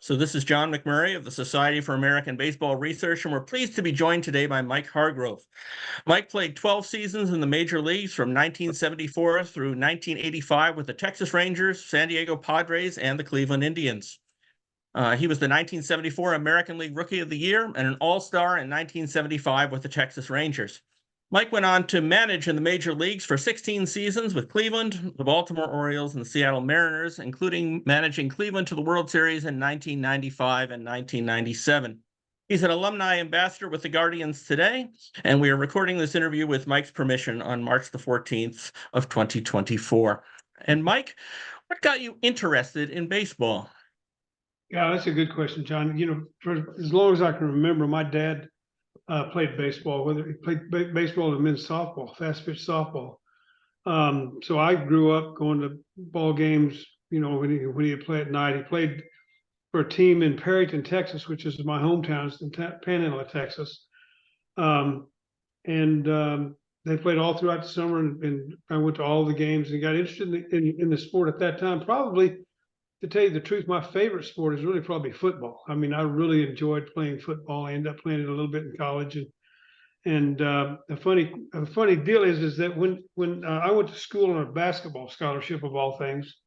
So this is John McMurray of the Society for American Baseball Research, and we're pleased to be joined today by Mike Hargrove. Mike played 12 seasons in the major leagues from 1974 through 1985 with the Texas Rangers, San Diego Padres, and the Cleveland Indians. He was the 1974 American League Rookie of the Year and an All-Star in 1975 with the Texas Rangers. Mike went on to manage in the major leagues for 16 seasons with Cleveland, the Baltimore Orioles, and the Seattle Mariners, including managing Cleveland to the World Series in 1995 and 1997. He's an alumni ambassador with the Guardians today, and we are recording this interview with Mike's permission on March the 14th of 2024. And Mike, what got you interested in baseball? Yeah, that's a good question, John. You know, for as long as I can remember, my dad played baseball, whether he played baseball and men's softball, fast pitch softball. So I grew up going to ball games, you know, when he would play at night. He played for a team in Perryton, Texas, which is my hometown, it's in Panhandle of Texas. They played all throughout the summer, and I went to all the games and got interested in the sport at that time. Probably, to tell you the truth, my favorite sport is really probably football. I mean, I really enjoyed playing football. I ended up playing it a little bit in college. And a funny deal is that when I went to school on a basketball scholarship of all things,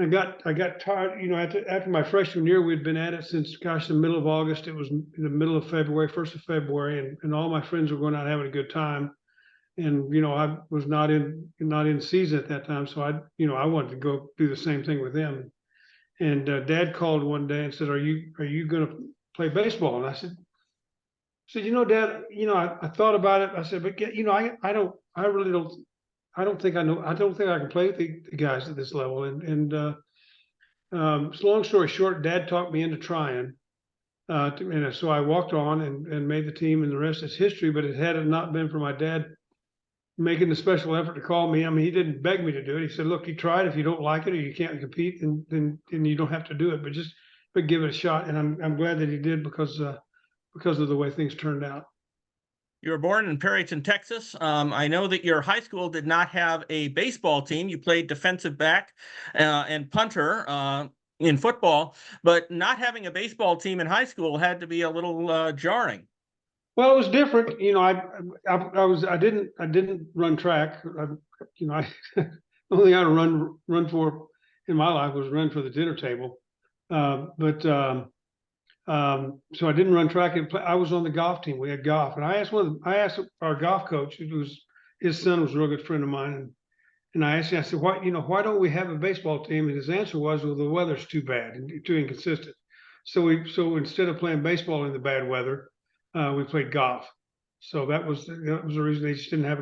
I got tired. You know, after my freshman year, we'd been at it since, gosh, the middle of August. It was in the middle of February, 1st of February, and all my friends were going out having a good time. And you know, I was not in season at that time, so I wanted to go do the same thing with them. And Dad called one day and said, "Are you going to play baseball?" And I said, "You know, Dad, you know, I thought about it." I said, "But you know, I don't think I know. I don't think I can play with the guys at this level." So long story short, Dad talked me into trying. And so I walked on and made the team, and the rest is history. But had it not been for my dad making the special effort to call me, I mean, he didn't beg me to do it. He said, "Look, you tried. If you don't like it or you can't compete, then you don't have to do it. But give it a shot." And I'm glad that he did because of the way things turned out. You were born in Perryton, Texas. I know that your high school did not have a baseball team. You played defensive back and punter in football, but not having a baseball team in high school had to be a little jarring. Well, it was different. You know, I didn't run track. You know, the only thing I run for in my life was run for the dinner table. So I didn't run track. I was on the golf team. We had golf, and I asked our golf coach, his son was a real good friend of mine, and I asked him, I said, why don't we have a baseball team? And his answer was, well, the weather's too bad and too inconsistent. So instead of playing baseball in the bad weather, we played golf. So that was the reason they just didn't have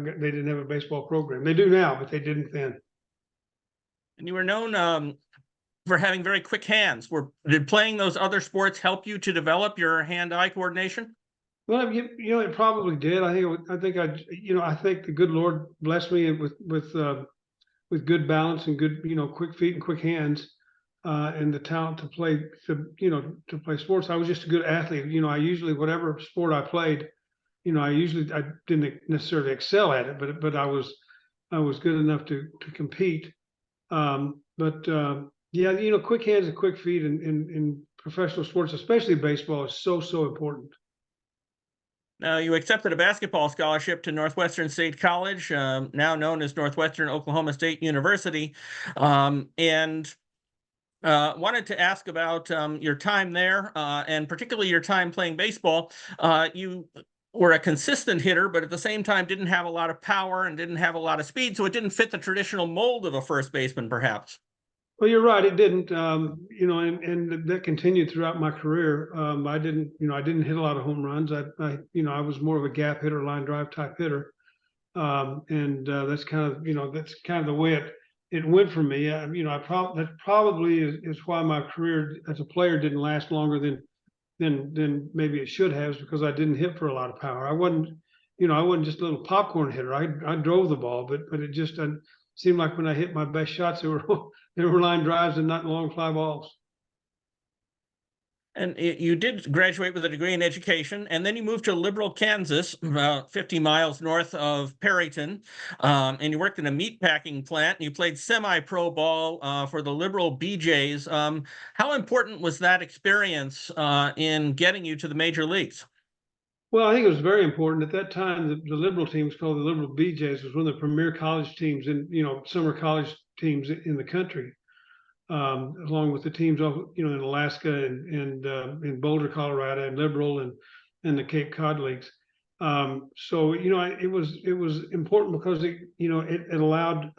a baseball program. They do now, but they didn't then. And you were known for having very quick hands. Did playing those other sports help you to develop your hand-eye coordination? Well, you know, it probably did. I think the good Lord blessed me with good balance and good, you know, quick feet and quick hands. And the talent to play sports. I was just a good athlete. You know, whatever sport I played, you know, I didn't necessarily excel at it, but I was good enough to compete. Yeah, you know, quick hands and quick feet in professional sports, especially baseball, is so important. Now, you accepted a basketball scholarship to Northwestern State College, now known as Northwestern Oklahoma State University, and wanted to ask about your time there, and particularly your time playing baseball. You were a consistent hitter, but at the same time didn't have a lot of power and didn't have a lot of speed, so it didn't fit the traditional mold of a first baseman, perhaps. Well, you're right. It didn't, you know, and that continued throughout my career. I didn't hit a lot of home runs. I was more of a gap hitter, line drive type hitter. That's kind of the way it went for me. You know, that probably is why my career as a player didn't last longer than maybe it should have, because I didn't hit for a lot of power. I wasn't just a little popcorn hitter. I drove the ball, but it just seemed like when I hit my best shots, they were line drives and not long fly balls. And you did graduate with a degree in education, and then you moved to Liberal, Kansas, about 50 miles north of Perryton, and you worked in a meat packing plant. You played semi-pro ball for the Liberal BJs. How important was that experience in getting you to the major leagues? Well, I think it was very important at that time. The Liberal team was called the Liberal BJs. Was one of the premier college teams in summer college teams in the country. Along with the teams, in Alaska and in Boulder, Colorado, and Liberal and the Cape Cod leagues. So it was important because it allowed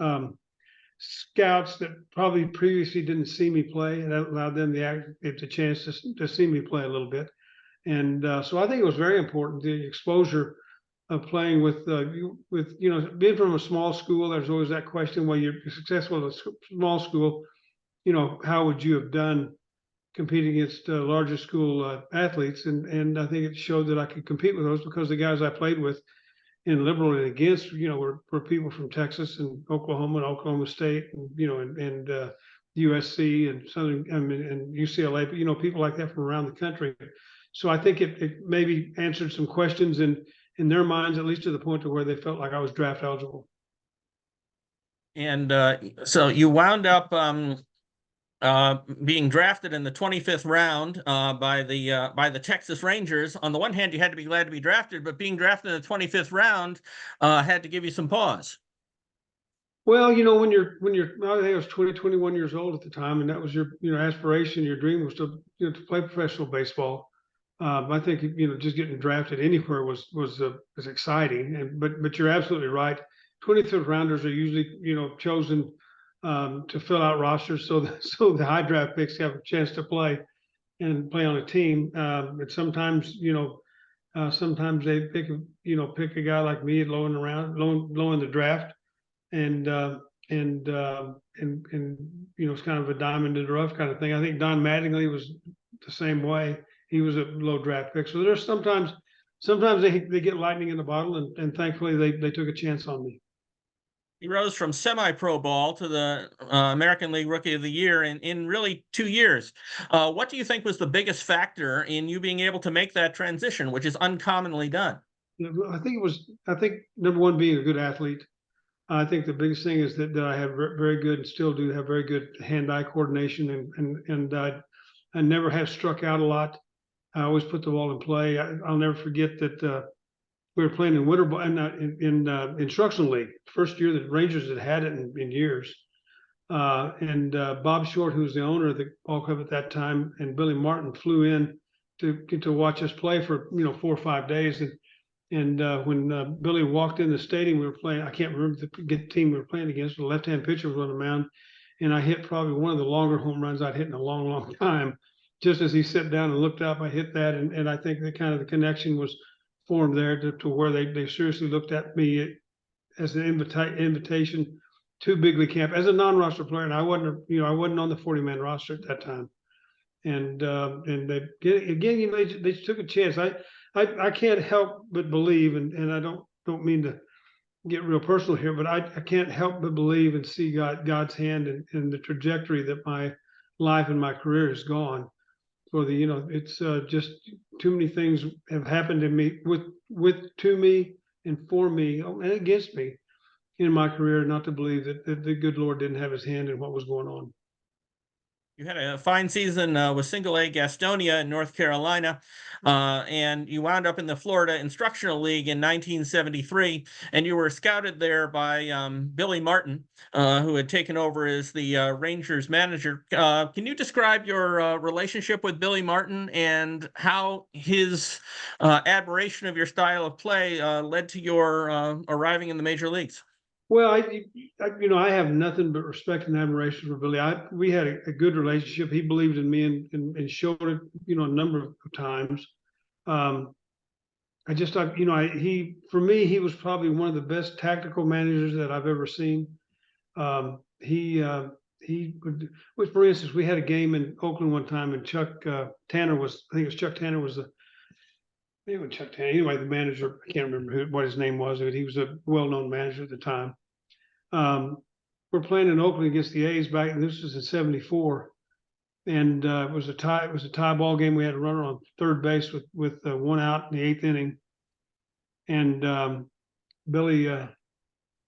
scouts that probably previously didn't see me play, and that allowed them the chance to see me play a little bit. And so I think it was very important, the exposure of playing with being from a small school. There's always that question: well, you're successful at a small school, how would you have done competing against larger school athletes? And I think it showed that I could compete with those, because the guys I played with in Liberal and against, were people from Texas and Oklahoma and Oklahoma State, and USC and and UCLA, but people like that from around the country. So I think it maybe answered some questions in their minds, at least to the point to where they felt like I was draft eligible. And so you wound up being drafted in the 25th round by the Texas Rangers. On the one hand, you had to be glad to be drafted, but being drafted in the 25th round had to give you some pause. Well, when you're I think I was 20, 21 years old at the time, and that was your aspiration, your dream was to play professional baseball. I think just getting drafted anywhere was exciting, but you're absolutely right. 25th rounders are usually chosen to fill out rosters, so the high draft picks have a chance to play on a team. But sometimes sometimes they pick a guy like me low in the draft, and it's kind of a diamond in the rough kind of thing. I think Don Mattingly was the same way. He was a low draft pick. So there's sometimes they get lightning in the bottle, and thankfully they took a chance on me. He rose from semi-pro ball to the American League Rookie of the Year in really 2 years. What do you think was the biggest factor in you being able to make that transition, which is uncommonly done? I think number one, being a good athlete. I think the biggest thing is that I have very good, and still do have very good hand-eye coordination, and I never have struck out a lot. I always put the ball in play. I'll never forget that we were playing in winter ball and in instructional league. First year that Rangers had it in years. And Bob Short, who was the owner of the ball club at that time, and Billy Martin flew in to watch us play for 4 or 5 days. And when Billy walked in the stadium, we were playing. I can't remember the team we were playing against. The left-hand pitcher was on the mound, and I hit probably one of the longer home runs I'd hit in a long, long time. Just as he sat down and looked up, I hit that, and I think the connection was formed there to where they seriously looked at me as an invitation to big league camp as a non-roster player, and I wasn't on the 40-man roster at that time. And they again, they took a chance. I can't help but believe, and I don't mean to get real personal here, but I can't help but believe and see God's hand in the trajectory that my life and my career has gone. For it's just too many things have happened to me to me and for me and against me in my career, not to believe that the good Lord didn't have his hand in what was going on. You had a fine season with Single A Gastonia in North Carolina, and you wound up in the Florida Instructional League in 1973, and you were scouted there by Billy Martin, who had taken over as the Rangers manager. Can you describe your relationship with Billy Martin and how his admiration of your style of play led to your arriving in the major leagues? Well, I have nothing but respect and admiration for Billy. We had a good relationship. He believed in me and showed it, a number of times. For me, he was probably one of the best tactical managers that I've ever seen. He would, for instance, we had a game in Oakland one time, and Chuck Tanner was anyway, the manager. I can't remember what his name was, but he was a well-known manager at the time. We're playing in Oakland against the A's back, and this was in '74. and it was a tie. It was a tie ball game. We had a runner on third base with 1 out in the 8th inning, and Billy.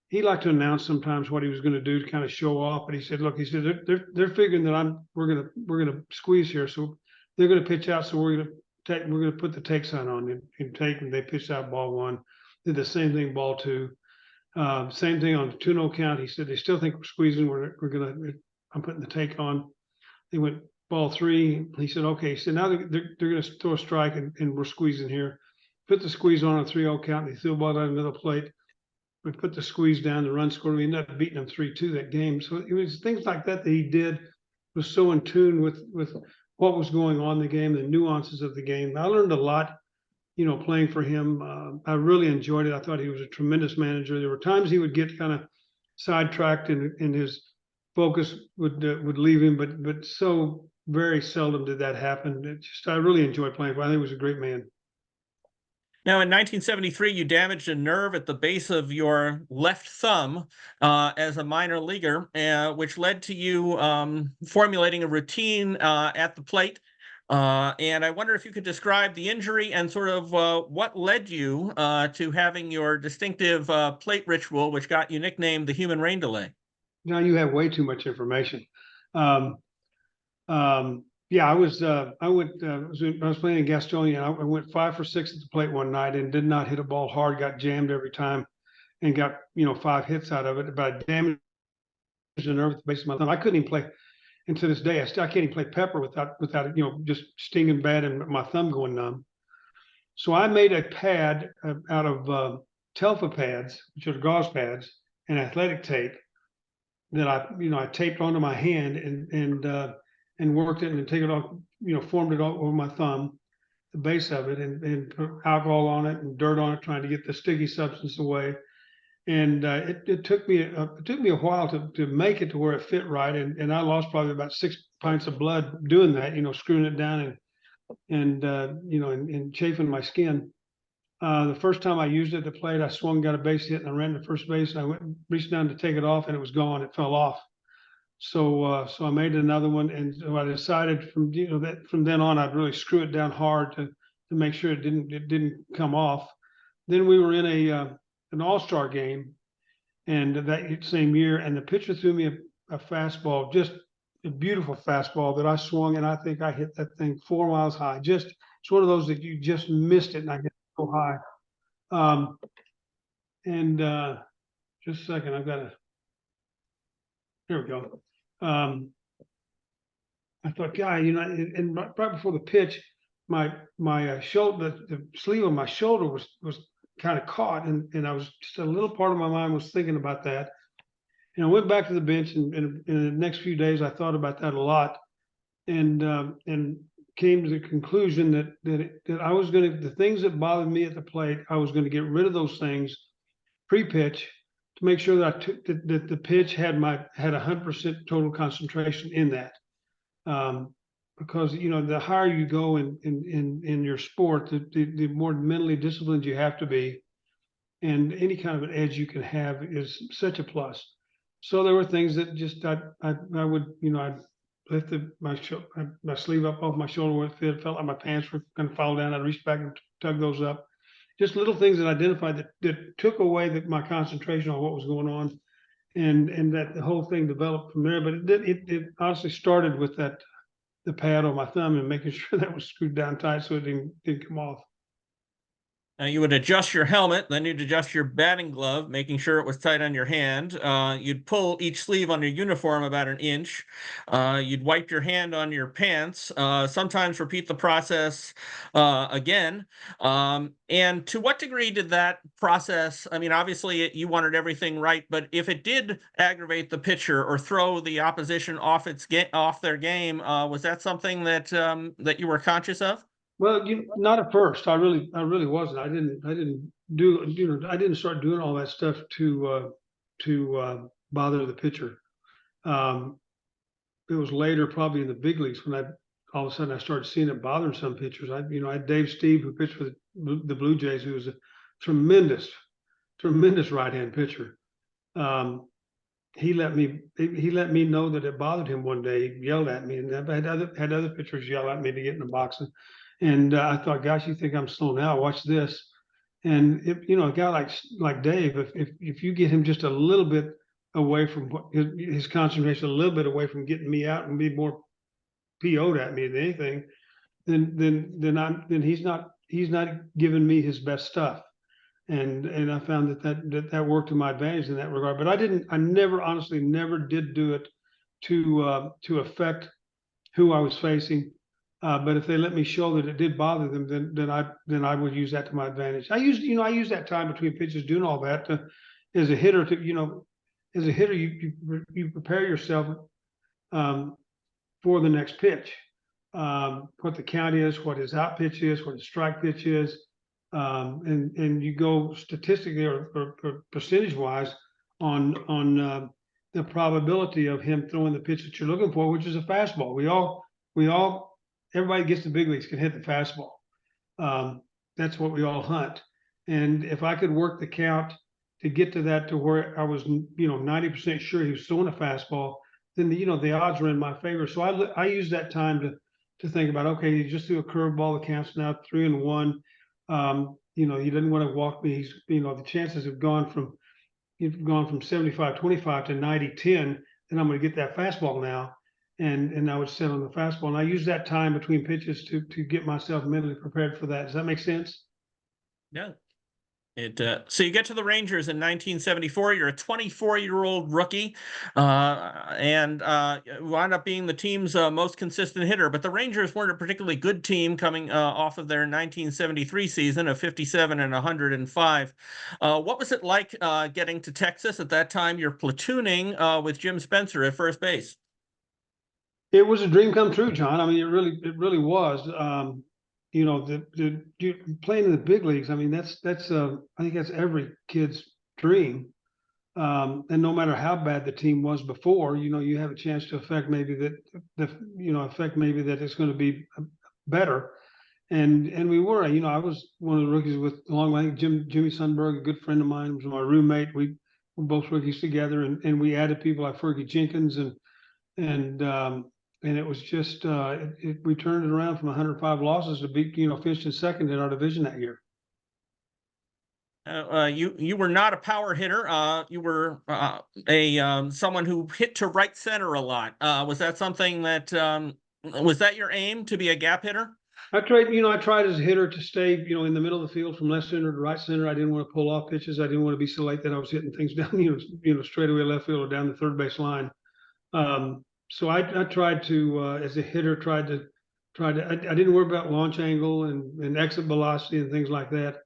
He liked to announce sometimes what he was going to do to kind of show off, but he said, "Look," he said, "they're figuring that we're gonna squeeze here, so they're going to pitch out, so we're going to put the take sign on and take." And they pitched out ball 1, did the same thing ball 2, same thing on the 2-0 count. He said they still think we're squeezing. I'm putting the take on. They went ball 3. He said, "Okay." He said, "Now they're going to throw a strike and we're squeezing here." Put the squeeze on a 3-0 count. And they threw the ball down another plate. We put the squeeze down, the run scored. We ended up beating them 3-2 that game. So it was things like that he did, was so in tune with what was going on in the game, the nuances of the game. I learned a lot, playing for him. I really enjoyed it. I thought he was a tremendous manager. There were times he would get kind of sidetracked and his focus would leave him, but so very seldom did that happen. I really enjoyed playing for him. I think he was a great man. Now, in 1973, you damaged a nerve at the base of your left thumb as a minor leaguer, which led to you formulating a routine at the plate. And I wonder if you could describe the injury and sort of what led you to having your distinctive plate ritual, which got you nicknamed the human rain delay. Now you have way too much information. Yeah, I was playing in Gastonia. I went 5 for 6 at the plate one night and did not hit a ball hard. Got jammed every time, and got 5 hits out of it. But I damaged the nerve at the base of my thumb. I couldn't even play, and to this day, I can't even play pepper without just stinging bad and my thumb going numb. So I made a pad out of Telfa pads, which are gauze pads, and athletic tape that I taped onto my hand and worked it and take it off, formed it all over my thumb, the base of it, and put alcohol on it and dirt on it, trying to get the sticky substance away. And it took me a while to make it to where it fit right. And I lost probably about 6 pints of blood doing that, screwing it down and chafing my skin. The first time I used it at the plate, I swung, got a base hit, and I ran to first base. And I reached down to take it off, and it was gone. It fell off. So I made another one, and so I decided from then on I'd really screw it down hard to make sure it didn't come off. Then we were in an all-star game, and that same year, and the pitcher threw me a fastball, just a beautiful fastball that I swung, and I think I hit that thing 4 miles high. It's one of those that you just missed it, and I hit it so high. Just a second, I've got to. Here we go. I thought, and right before the pitch, my shoulder, the sleeve of my shoulder was kind of caught, and I was just a little part of my mind was thinking about that. And I went back to the bench, and in the next few days, I thought about that a lot, and came to the conclusion that I was going to, the things that bothered me at the plate, I was going to get rid of those things pre-pitch, to make sure that that the pitch had 100% total concentration in that, because the higher you go in your sport, the more mentally disciplined you have to be, and any kind of an edge you can have is such a plus. So there were things that just I would I'd lift my sleeve up off my shoulder where it fit. It felt like my pants were going to fall down. I'd reach back and tug those up. Just little things that identified that took away my concentration on what was going on, and that the whole thing developed from there. But it honestly started with the pad on my thumb and making sure that was screwed down tight so it didn't come off. Now you would adjust your helmet, then you'd adjust your batting glove, making sure it was tight on your hand. You'd pull each sleeve on your uniform about an inch. You'd wipe your hand on your pants, sometimes repeat the process again. And to what degree did that process, I mean, obviously you wanted everything right, but if it did aggravate the pitcher or throw the opposition off their game, was that something that you were conscious of? Well, not at first. I really wasn't. I didn't start doing all that stuff to bother the pitcher. It was later, probably in the big leagues, when all of a sudden I started seeing it bothering some pitchers. I had Dave Steve, who pitched for the Blue Jays, who was a tremendous right-hand pitcher. he let me know that it bothered him one day. He yelled at me, and I've had other pitchers yell at me to get in the box. And I thought, gosh, you think I'm slow now? Watch this. And a guy like Dave, if you get him just a little bit away from his concentration, a little bit away from getting me out and be more PO'd at me than anything, then he's not giving me his best stuff. And I found that worked to my advantage in that regard. But I honestly never did do it to affect who I was facing. But if they let me show that it did bother them, then I would use that to my advantage. I use that time between pitches doing all that as a hitter you prepare yourself for the next pitch, what the count is, what his out pitch is, what his strike pitch is, and you go statistically or percentage wise on the probability of him throwing the pitch that you're looking for, which is a fastball. Everybody gets the big leagues can hit the fastball. That's what we all hunt. And if I could work the count to get to that, to where I was 90% sure he was throwing a fastball, then the odds were in my favor. So I use that time to think about, okay, he just threw a curveball. The count's now 3-1. He didn't want to walk me. He's the chances have gone from 75-25 to 90-10, and I'm going to get that fastball now. And I would set on the fastball. And I use that time between pitches to get myself mentally prepared for that. Does that make sense? Yeah. So you get to the Rangers in 1974. You're a 24-year-old rookie, and wound up being the team's most consistent hitter. But the Rangers weren't a particularly good team coming off of their 1973 season of 57 and 105. What was it like getting to Texas at that time? You're platooning with Jim Spencer at first base. It was a dream come true, John. I mean, it really was. Playing in the big leagues. I mean, that's I think that's every kid's dream. And no matter how bad the team was before, you have a chance to affect maybe that it's going to be better. And we were. I was one of the rookies along with Jimmy Sundberg, a good friend of mine, was my roommate. We were both rookies together, and we added people like Fergie Jenkins and it was just we turned it around from 105 losses to be finishing second in our division that year. You were not a power hitter. You were someone who hit to right center a lot. Was that something that was that your aim, to be a gap hitter? I tried as a hitter to stay in the middle of the field from left center to right center. I didn't want to pull off pitches. I didn't want to be so late that I was hitting things down straight away left field or down the third base line. So I tried to, as a hitter, I didn't worry about launch angle and exit velocity and things like that.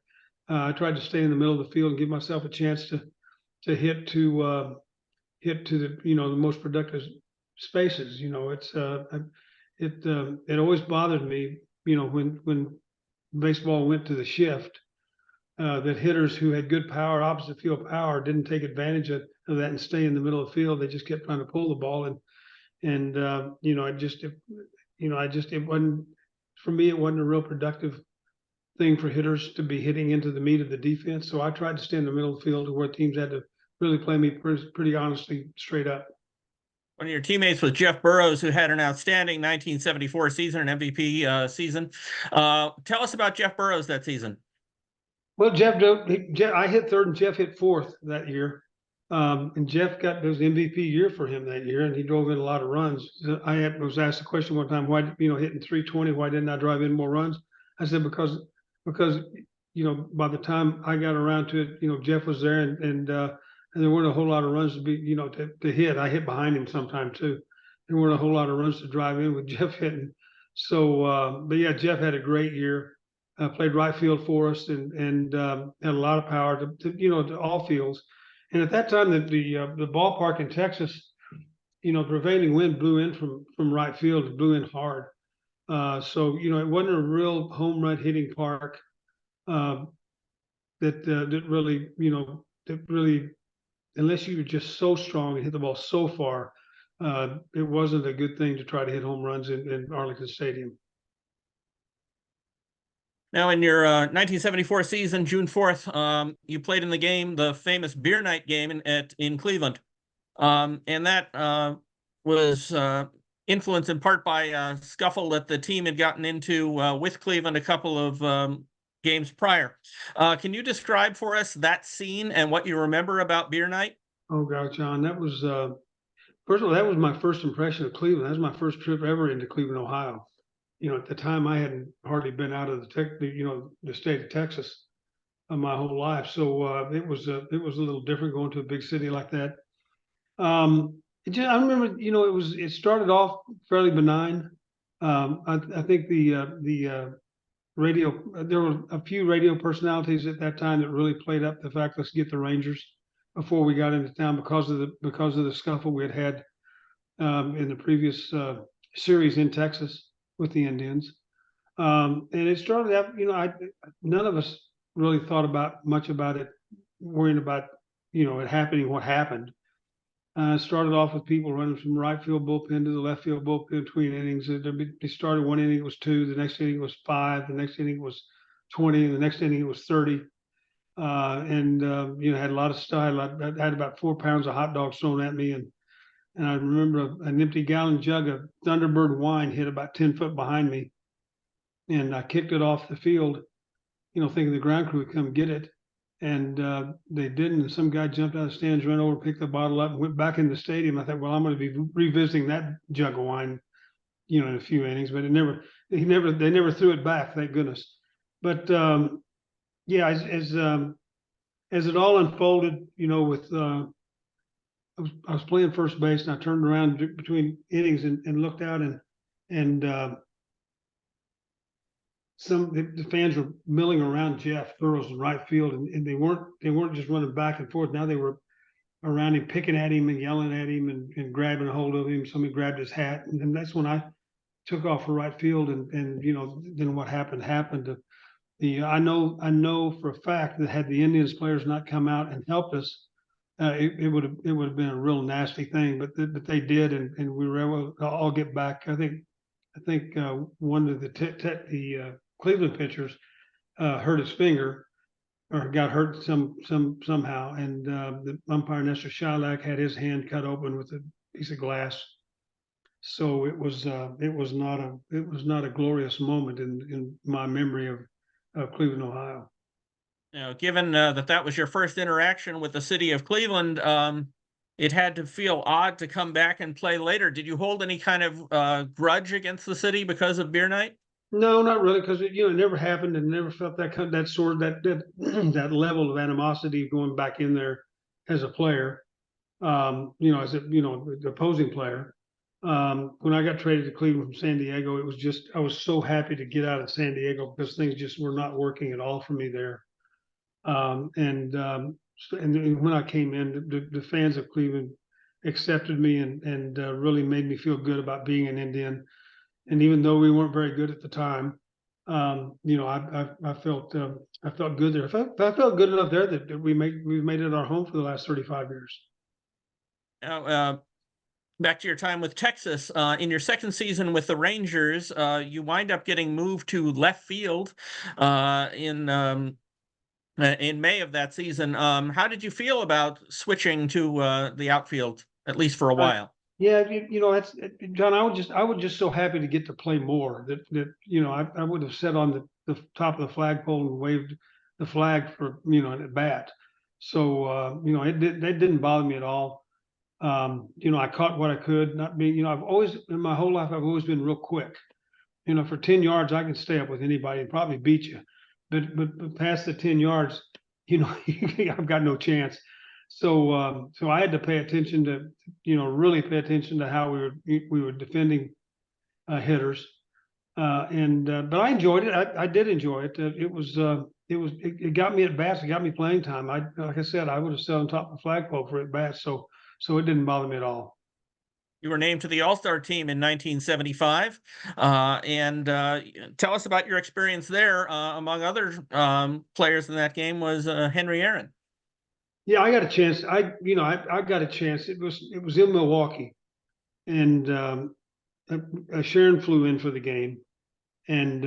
I tried to stay in the middle of the field and give myself a chance to hit to the most productive spaces. It always bothered me, when baseball went to the shift, that hitters who had good power, opposite field power, didn't take advantage of that and stay in the middle of the field. They just kept trying to pull the ball it wasn't, for me, it wasn't a real productive thing for hitters to be hitting into the meat of the defense. So I tried to stay in the middle of the field to where teams had to really play me pretty honestly straight up. One of your teammates was Jeff Burroughs, who had an outstanding 1974 season, an MVP season. Tell us about Jeff Burroughs that season. Well, I hit third and Jeff hit fourth that year. And Jeff it was the MVP year for him that year, and he drove in a lot of runs. I was asked the question one time, why, hitting 320, why didn't I drive in more runs? I said, because by the time I got around to it, Jeff was there, and there weren't a whole lot of runs to be, to hit. I hit behind him sometime too. There weren't a whole lot of runs to drive in with Jeff hitting. So, but yeah, Jeff had a great year. Played right field for us and had a lot of power to all fields. And at that time, the ballpark in Texas, prevailing wind blew in from right field. It blew in hard. So it wasn't a real home run hitting park that really, unless you were just so strong and hit the ball so far, it wasn't a good thing to try to hit home runs in Arlington Stadium. Now, in your 1974 season, June 4th, you played in the game, the famous beer night game in Cleveland. And that was influenced in part by a scuffle that the team had gotten into with Cleveland a couple of games prior. Can you describe for us that scene and what you remember about beer night? Oh God, John, that was first of all, that was my first impression of Cleveland. That was my first trip ever into Cleveland, Ohio. At the time I hadn't hardly been out of the state of Texas my whole life. So it was a little different going to a big city like that. I remember, it started off fairly benign. I think the radio, there were a few radio personalities at that time that really played up the fact, let's get the Rangers before we got into town because of the scuffle we had in the previous series in Texas with the Indians. And it started out, none of us really thought much about it, worrying about, it happening, what happened. Started off with people running from right field bullpen to the left field bullpen between innings. They started one inning, it was 2, the next inning was 5, the next inning was 20, and the next inning it was 30. And had a lot of style. I had about 4 pounds of hot dogs thrown at me, and I remember an empty gallon jug of Thunderbird wine hit about 10 foot behind me, and I kicked it off the field, thinking the ground crew would come get it. And they didn't. And some guy jumped out of the stands, ran over, picked the bottle up, and went back in the stadium. I thought, well, I'm going to be revisiting that jug of wine, in a few innings. But they never threw it back, thank goodness. But yeah, as it all unfolded, with I was playing first base, and I turned around between innings and looked out, and the fans were milling around Jeff Burrows in right field, and they weren't just running back and forth. Now they were around him, picking at him and yelling at him and grabbing a hold of him. Somebody grabbed his hat, and that's when I took off for right field. And then what happened. I know for a fact that had the Indians players not come out and helped us, it would have been a real nasty thing. But they did, and we were able to all get back. I think one of the Cleveland pitchers hurt his finger or got hurt somehow, and the umpire Nestor Shylock had his hand cut open with a piece of glass. So it was not a glorious moment in my memory of Cleveland, Ohio. Given that was your first interaction with the city of Cleveland, it had to feel odd to come back and play later. Did you hold any kind of grudge against the city because of beer night? No, not really, because it never happened, and never felt that that level of animosity going back in there as a player. The opposing player. When I got traded to Cleveland from San Diego, I was so happy to get out of San Diego because things just were not working at all for me there. And when I came in, the fans of Cleveland accepted me and really made me feel good about being an Indian. And even though we weren't very good at the time, I felt good there. I felt good enough there that we've made it our home for the last 35 years. Now, back to your time with Texas, in your second season with the Rangers, you wind up getting moved to left field in May of that season. How did you feel about switching to the outfield, at least for a while? Yeah, that's John. I was just so happy to get to play more that I would have sat on the top of the flagpole and waved the flag for at bat. So that didn't bother me at all. I caught what I could. Not being I've always in my whole life I've always been real quick. For 10 yards I can stay up with anybody and probably beat you, but past the 10 yards, I've got no chance. So I had to pay attention to, really pay attention to how we were defending hitters, but I enjoyed it. I did enjoy it. It got me at bats. It got me playing time. Like I said, I would have sat on top of the flagpole for at bats. So it didn't bother me at all. You were named to the All-Star team in 1975, and tell us about your experience there. Among other players in that game was Henry Aaron. Yeah, I got a chance. I got a chance. It was in Milwaukee, and Sharon flew in for the game, and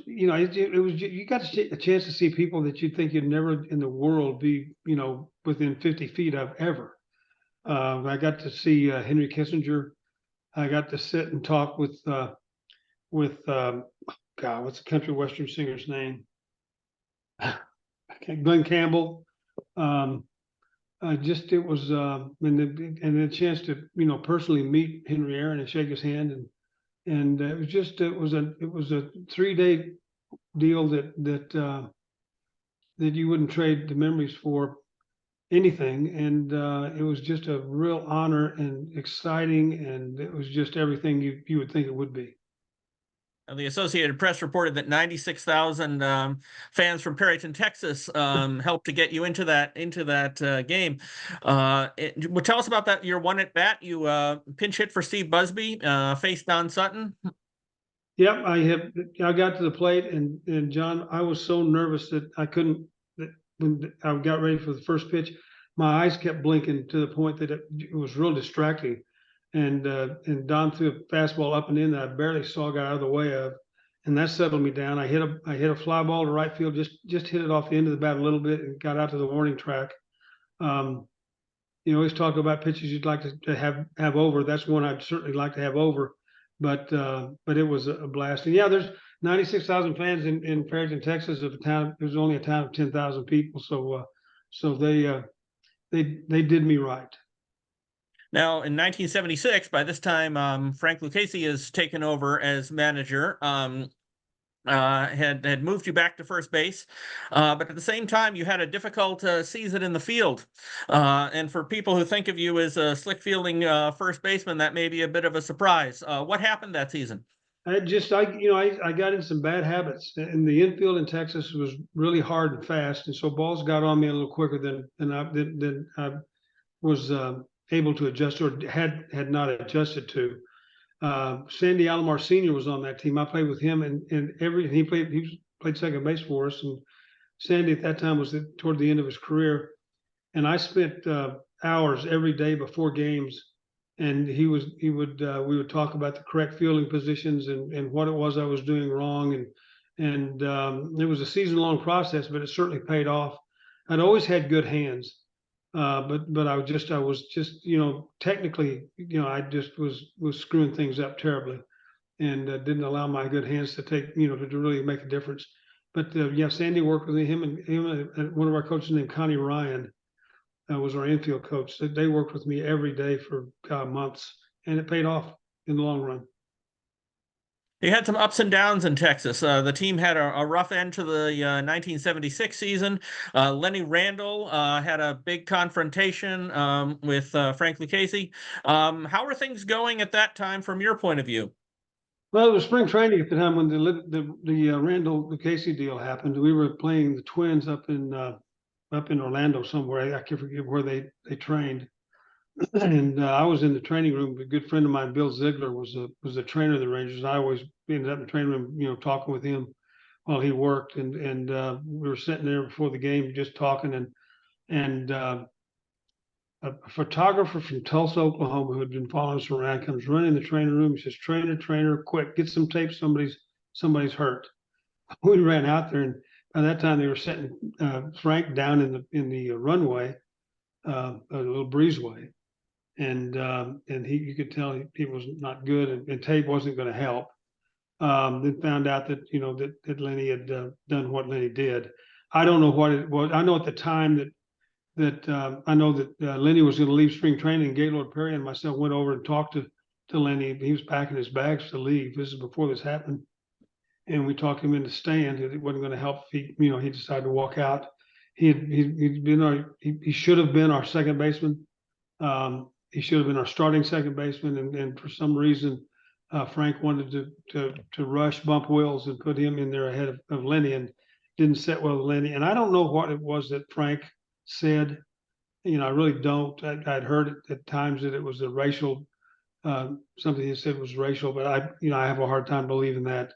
you got a chance to see people that you'd think you'd never in the world be within 50 feet of ever. I got to see Henry Kissinger. I got to sit and talk with God, what's the country western singer's name? Glenn Campbell. It was and a chance to personally meet Henry Aaron and shake his hand, and it was a 3-day deal that you wouldn't trade the memories for anything, and it was just a real honor and exciting, and it was just everything you would think it would be. The Associated Press reported that 96,000 fans from Perryton, Texas, helped to get you into that game. Well, tell us about that. Your one at bat, you pinch hit for Steve Busby, faced Don Sutton. Yep, I got to the plate, and John, I was so nervous that I couldn't. When I got ready for the first pitch, my eyes kept blinking to the point that it was real distracting. And Don threw a fastball up and in that I barely got out of the way of, and that settled me down. I hit a fly ball to right field, just hit it off the end of the bat a little bit and got out to the warning track. You always talk about pitches you'd like to have over. That's one I'd certainly like to have over, but it was a blast. And yeah, there's 96,000 fans in Perryton, Texas. Of a town, it was only a town of 10,000 people, so they did me right. Now, in 1976, by this time, Frank Lucchese has taken over as manager. Had moved you back to first base, but at the same time, you had a difficult season in the field. And for people who think of you as a slick fielding first baseman, that may be a bit of a surprise. What happened that season? I got in some bad habits, and the infield in Texas was really hard and fast, and so balls got on me a little quicker than I was able to adjust or had not adjusted to. Sandy Alomar Sr. was on that team. I played with him, and he played second base for us. And Sandy at that time was toward the end of his career, and I spent hours every day before games, and we would talk about the correct fielding positions and what it was I was doing wrong, and it was a season-long process, but it certainly paid off. I'd always had good hands. But I was just technically I just was screwing things up terribly, and didn't allow my good hands to take to really make a difference. But yeah, Sandy worked with me. Him and one of our coaches named Connie Ryan was our infield coach. They worked with me every day for months, and it paid off in the long run. You had some ups and downs in Texas. The team had a rough end to the 1976 season. Lenny Randle had a big confrontation with Frank Lucchese. How were things going at that time from your point of view? Well, it was spring training at the time when the Randle Lucchese deal happened. We were playing the Twins up in Orlando somewhere. I can't forget where they trained. And I was in the training room. A good friend of mine, Bill Ziegler, was the trainer of the Rangers. I always ended up in the training room, talking with him while he worked. And we were sitting there before the game, just talking. And a photographer from Tulsa, Oklahoma, who had been following us around, comes running in the training room. He says, "Trainer, quick, get some tape. Somebody's hurt." We ran out there, and by that time they were setting Frank down in the runway, a little breezeway. And you could tell he was not good, and tape wasn't going to help. Then found out that that Lenny had done what Lenny did. I don't know what it was. I know at the time that I know that Lenny was going to leave spring training. Gaylord Perry and myself went over and talked to Lenny. He was packing his bags to leave. This is before this happened, and we talked him into staying. It wasn't going to help if he decided to walk out. He should have been our second baseman. He should have been our starting second baseman, and for some reason, Frank wanted to rush Bump Wills and put him in there ahead of Lenny, and didn't set well with Lenny. And I don't know what it was that Frank said. I really don't. I'd heard at times that it was a racial, something he said was racial, but I have a hard time believing that.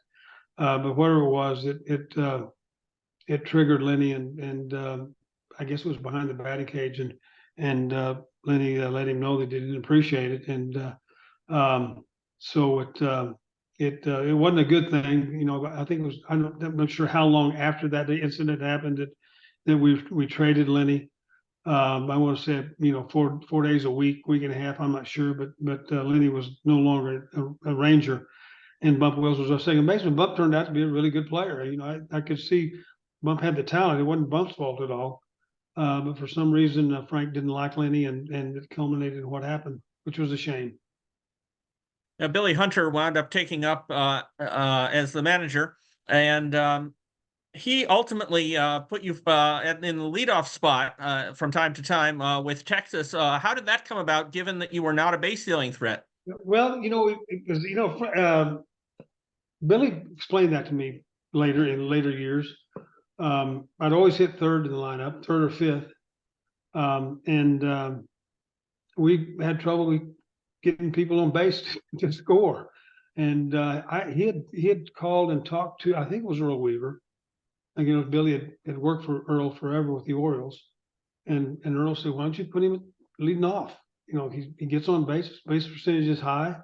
But whatever it was, it triggered Lenny, and I guess it was behind the batting cage, and Lenny let him know that he didn't appreciate it, and so it wasn't a good thing. I think it was. I'm not sure how long after that the incident happened that we traded Lenny. I want to say, 4 days a week, week and a half. I'm not sure, but Lenny was no longer a Ranger, and Bump Wills was our second baseman. Bump turned out to be a really good player. I could see Bump had the talent. It wasn't Bump's fault at all. But for some reason, Frank didn't like Lenny, and it culminated in what happened, which was a shame. Now, Billy Hunter wound up taking up as the manager, and he ultimately put you in the leadoff spot from time to time with Texas. How did that come about, given that you were not a base stealing threat? Well, it was, Billy explained that to me in later years. I'd always hit third in the lineup, third or fifth. And we had trouble getting people on base to score. And he had called and talked to, I think it was Earl Weaver. Billy had worked for Earl forever with the Orioles. And Earl said, why don't you put him leading off? He gets on base percentage is high.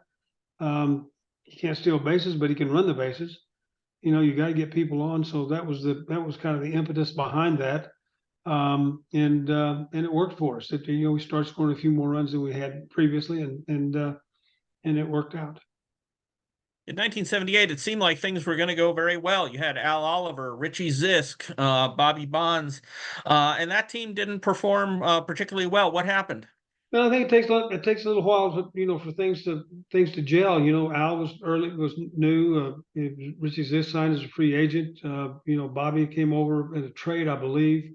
He can't steal bases, but he can run the bases. You got to get people on. So that was kind of the impetus behind that. And it worked for us. We started scoring a few more runs than we had previously, and it worked out. In 1978, it seemed like things were going to go very well. You had Al Oliver, Richie Zisk, Bobby Bonds, and that team didn't perform particularly well. What happened? Well, I think it takes a little while, for things to gel. Al was new. Richie Zisk signed as a free agent. Bobby came over in a trade, I believe.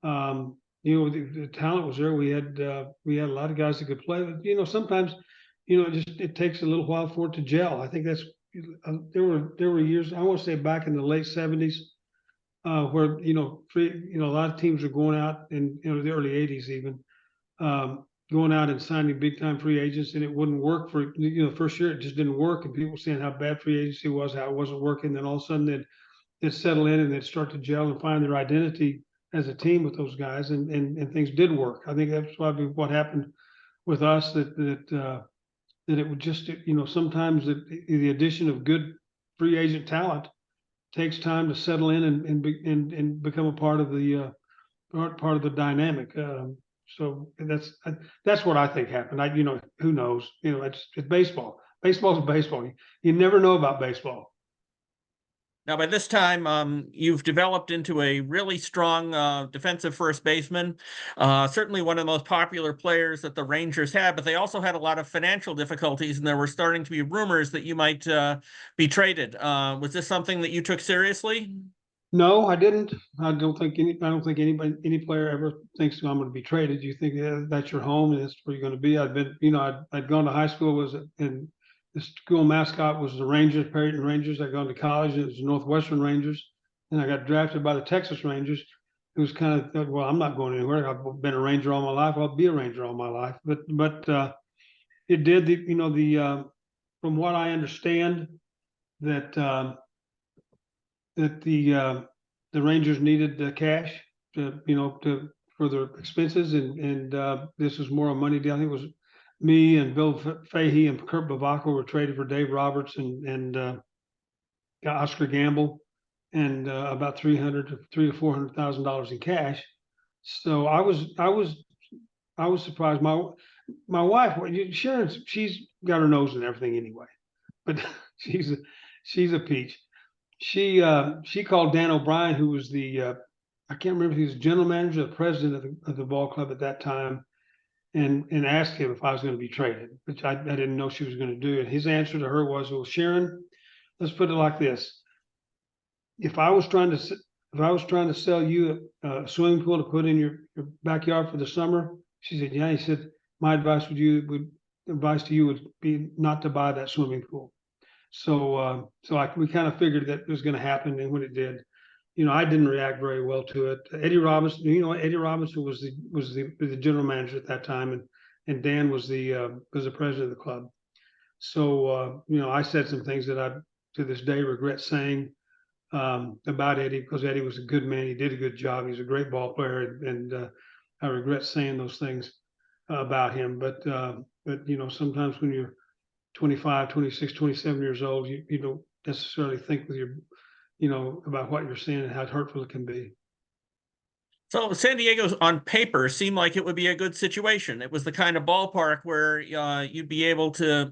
The talent was there. We had a lot of guys that could play, but sometimes, it takes a little while for it to gel. I think that's there were years, I want to say back in the late 70s, where a lot of teams were going out in the early 80s even, going out and signing big time free agents, and it wouldn't work for the first year. It just didn't work, and people saying how bad free agency was, how it wasn't working. Then all of a sudden they'd settle in and they'd start to gel and find their identity as a team with those guys, and things did work. I think that's probably what happened with us, that it would just, sometimes the addition of good free agent talent takes time to settle in and become a part of the dynamic. So that's what I think happened. Who knows? It's baseball. Baseball is baseball. You never know about baseball. Now, by this time, you've developed into a really strong defensive first baseman, certainly one of the most popular players that the Rangers had, but they also had a lot of financial difficulties, and there were starting to be rumors that you might be traded. Was this something that you took seriously? No, I didn't. I don't think any player ever thinks I'm going to be traded. You think that's your home and that's where you're going to be. I'd gone to high school, and the school mascot was the Rangers, Perryton Rangers. I'd gone to college, and it was the Northwestern Rangers. And I got drafted by the Texas Rangers. It was kind of, well, I'm not going anywhere. I've been a Ranger all my life. I'll be a Ranger all my life. But it did, from what I understand, that the Rangers needed the cash for their expenses, and this was more a money deal. I think it was me and Bill Fahey and Kurt Bavacco were traded for Dave Roberts and Oscar Gamble, and about $300,000 to $400,000 in cash. So I was surprised. My wife, Sharon, she's got her nose in everything anyway, but she's a peach. She called Dan O'Brien, who was I can't remember if he was general manager or the president of the ball club at that time, and asked him if I was going to be traded, which I didn't know she was going to do. And his answer to her was, well, Sharon, let's put it like this. If I was trying to sell you a swimming pool to put in your backyard for the summer, she said, yeah. He said, my advice to you would be not to buy that swimming pool. So we kind of figured that it was going to happen, and when it did, I didn't react very well to it. Eddie Robinson, Eddie Robinson was the general manager at that time, and Dan was the president of the club. So I said some things that I to this day regret saying about Eddie, because Eddie was a good man. He did a good job. He's a great ball player, and I regret saying those things about him. But sometimes when you're 25, 26, 27 years old, you don't necessarily think with your, about what you're saying and how hurtful it can be. So San Diego's on paper seemed like it would be a good situation. It was the kind of ballpark where you'd be able to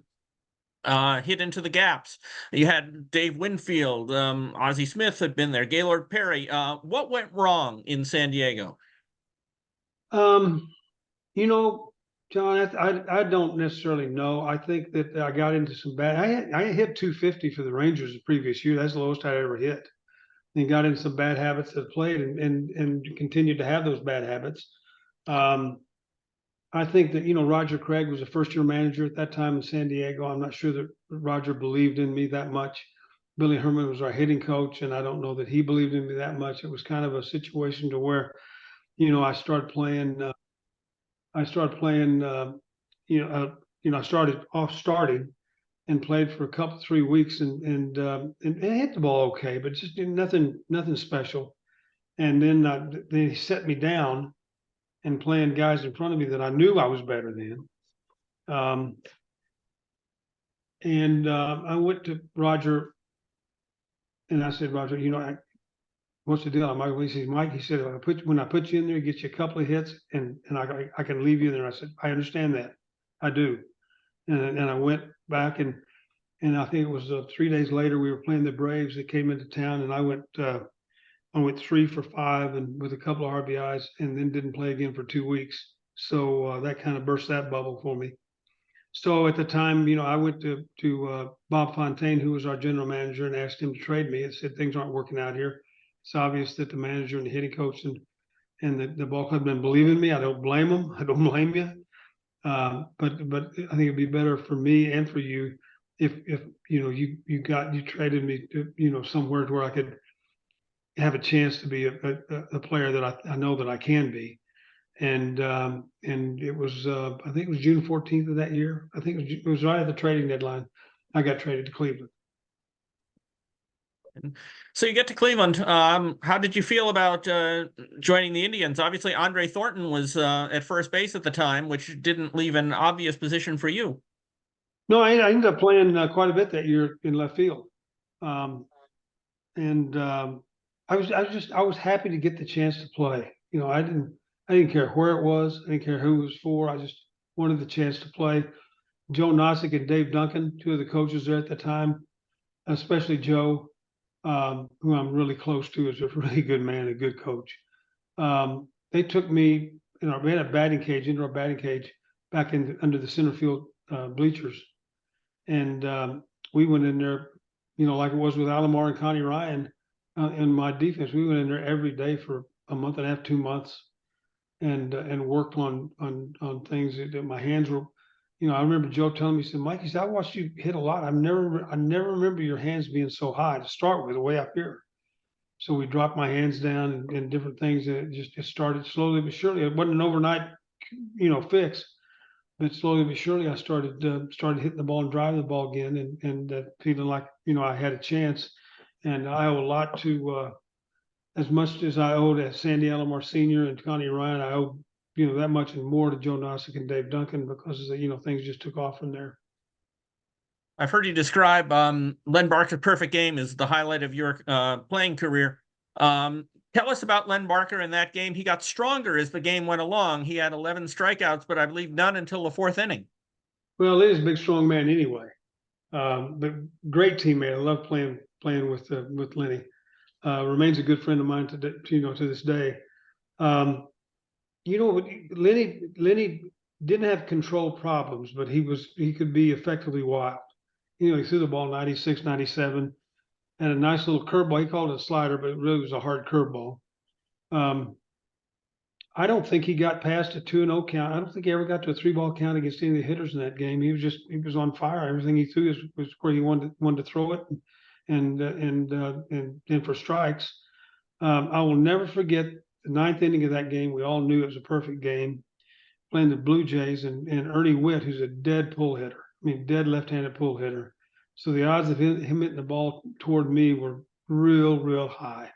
hit into the gaps. You had Dave Winfield, Ozzie Smith had been there, Gaylord Perry. What went wrong in San Diego? Um, you know, John, I don't necessarily know. I think that I got into some bad. I hit 250 for the Rangers the previous year. That's the lowest I'd ever hit. And got into some bad habits that played and continued to have those bad habits. Um, I think that, Roger Craig was a first year manager at that time in San Diego. I'm not sure that Roger believed in me that much. Billy Herman was our hitting coach, and I don't know that he believed in me that much. It was kind of a situation to where, I started playing. I started playing. I started off starting and played for a couple 3 weeks and hit the ball okay, but just nothing special. And then he set me down and playing guys in front of me that I knew I was better than. Um, and I went to Roger and I said, Roger, what's the deal? He said, Mike, he said, when I put you in there, get you a couple of hits and I can leave you there. I said, I understand that. I do. And I went back and I think it was 3 days later, we were playing the Braves that came into town and I went 3 for 5 and with a couple of RBIs and then didn't play again for 2 weeks. So that kind of burst that bubble for me. So at the time, I went to Bob Fontaine, who was our general manager, and asked him to trade me. I said things aren't working out here. It's obvious that the manager and the hitting coach and the ball club didn't believe in me. I don't blame them. I don't blame you. But I think it'd be better for me and for you if you traded me to somewhere where I could have a chance to be a player that I know that I can be. And it was I think it was June 14th of that year. I think it was right at the trading deadline. I got traded to Cleveland. So you get to Cleveland. How did you feel about joining the Indians? Obviously, Andre Thornton was at first base at the time, which didn't leave an obvious position for you. No, I ended up playing quite a bit that year in left field, um, and I was happy to get the chance to play. I didn't care where it was. I didn't care who it was for. I just wanted the chance to play. Joe Nossick and Dave Duncan, two of the coaches there at the time, especially Joe, who I'm really close to, is a really good man, a good coach. They took me, we had a indoor batting cage back under the center field bleachers. And we went in there, like it was with Alomar and Connie Ryan in my defense. We went in there every day for a month and a half, 2 months, and worked on things that my hands were. I remember Joe telling me, he said, Mike, he said, I watched you hit a lot. I never remember your hands being so high to start with, way up here. So we dropped my hands down and different things, and it just started slowly but surely. It wasn't an overnight, fix, but slowly but surely I started hitting the ball and driving the ball again, and feeling like I had a chance. And I owe a lot to as much as I owed at Sandy Alomar Sr. and Connie Ryan, I owe that much and more to Joe Nossick and Dave Duncan because things just took off from there. I've heard you describe Len Barker's perfect game as the highlight of your playing career. Tell us about Len Barker in that game. He got stronger as the game went along. He had 11 strikeouts, but I believe none until the fourth inning. Well, Lenny's a big, strong man anyway, but great teammate. I love playing with Lenny. Remains a good friend of mine to this day. Lenny didn't have control problems, but he could be effectively wild. He threw the ball 96, 97, and a nice little curveball. He called it a slider, but it really was a hard curveball. I don't think he got past a 2-0 count. I don't think he ever got to a 3-ball count against any of the hitters in that game. He was on fire. Everything he threw was where he wanted to throw it, and for strikes. I will never forget the ninth inning of that game. We all knew it was a perfect game, playing the Blue Jays and Ernie Witt, who's a dead pull hitter. Dead left-handed pull hitter. So the odds of him hitting the ball toward me were real high.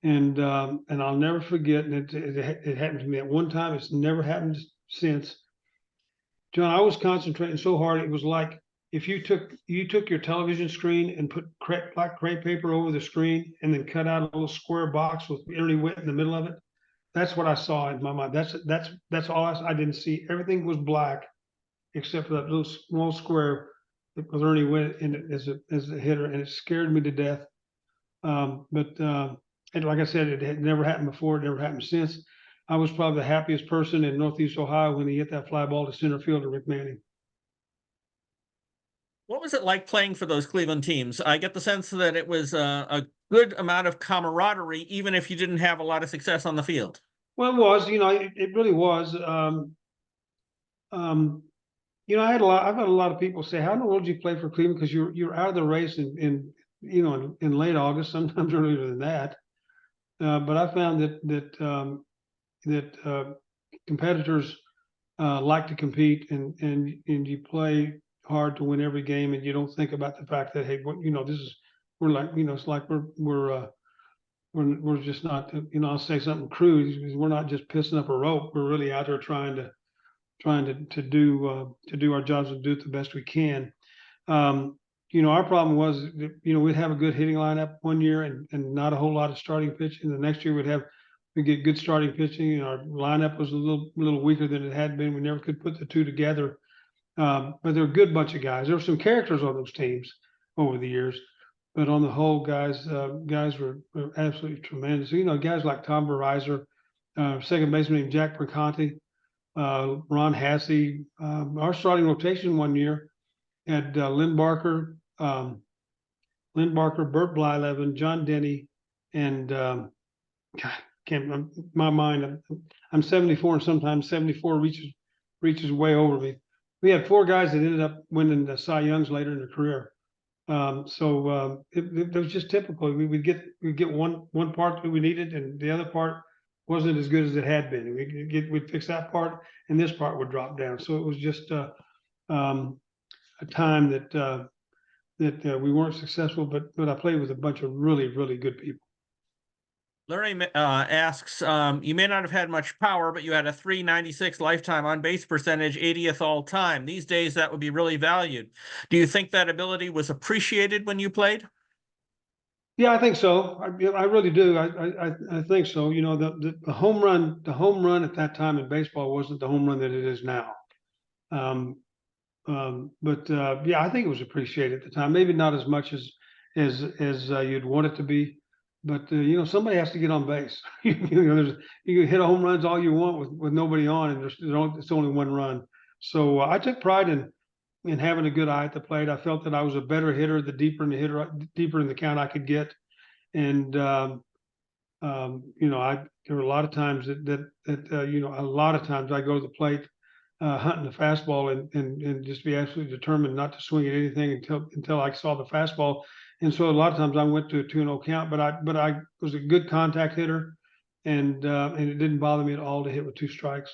And I'll never forget, and it happened to me at one time. It's never happened since. John, I was concentrating so hard, it was like if you took your television screen and put black crepe paper over the screen and then cut out a little square box with Ernie Witt in the middle of it. That's what I saw in my mind. That's all I didn't see. Everything was black except for that little small square that Ernie went in it as a hitter, and it scared me to death. And like I said, it had never happened before. It never happened since. I was probably the happiest person in Northeast Ohio when he hit that fly ball to center fielder Rick Manning. What was it like playing for those Cleveland teams? I get the sense that it was a good amount of camaraderie, even if you didn't have a lot of success on the field. Well, it was, it really was. Um, I've had a lot of people say, "How in the world did you play for Cleveland?" Because you're out of the race in late August, sometimes earlier than that. But I found that competitors like to compete, and you play hard to win every game, and you don't think about the fact that, hey, this is we're like, it's like we're just not, I'll say something crude. We're not just pissing up a rope. We're really out there trying to do our jobs and do it the best we can. Our problem was that, we'd have a good hitting lineup one year and not a whole lot of starting pitching. The next year we'd get good starting pitching. Our lineup was a little weaker than it had been. We never could put the two together. But they're a good bunch of guys. There were some characters on those teams over the years, but on the whole, guys were absolutely tremendous. Guys like Tom Verizon, second baseman named Jack Perconti, Ron Hassey. Our starting rotation one year had Lynn Barker, Burt Blyleven, John Denny, and God, can't my mind. I'm 74, and sometimes 74 reaches way over me. We had four guys that ended up winning the Cy Youngs later in their career. It was just typical. We'd get one part that we needed, and the other part wasn't as good as it had been. We'd fix that part, and this part would drop down. So it was just a time that we weren't successful, but I played with a bunch of really, really good people. Larry asks, you may not have had much power, but you had a .396 lifetime on-base percentage, 80th all time. These days, that would be really valued. Do you think that ability was appreciated when you played? Yeah, I think so. I really do. I think so. The home run at that time in baseball wasn't the home run that it is now. Yeah, I think it was appreciated at the time. Maybe not as much as you'd want it to be. But somebody has to get on base. You can hit home runs all you want with nobody on, and it's only one run. So I took pride in having a good eye at the plate. I felt that I was a better hitter deeper in the count I could get. And there were a lot of times a lot of times I go to the plate hunting the fastball and just be absolutely determined not to swing at anything until I saw the fastball. And so a lot of times I went to a 2-0 count, but I was a good contact hitter, and it didn't bother me at all to hit with two strikes.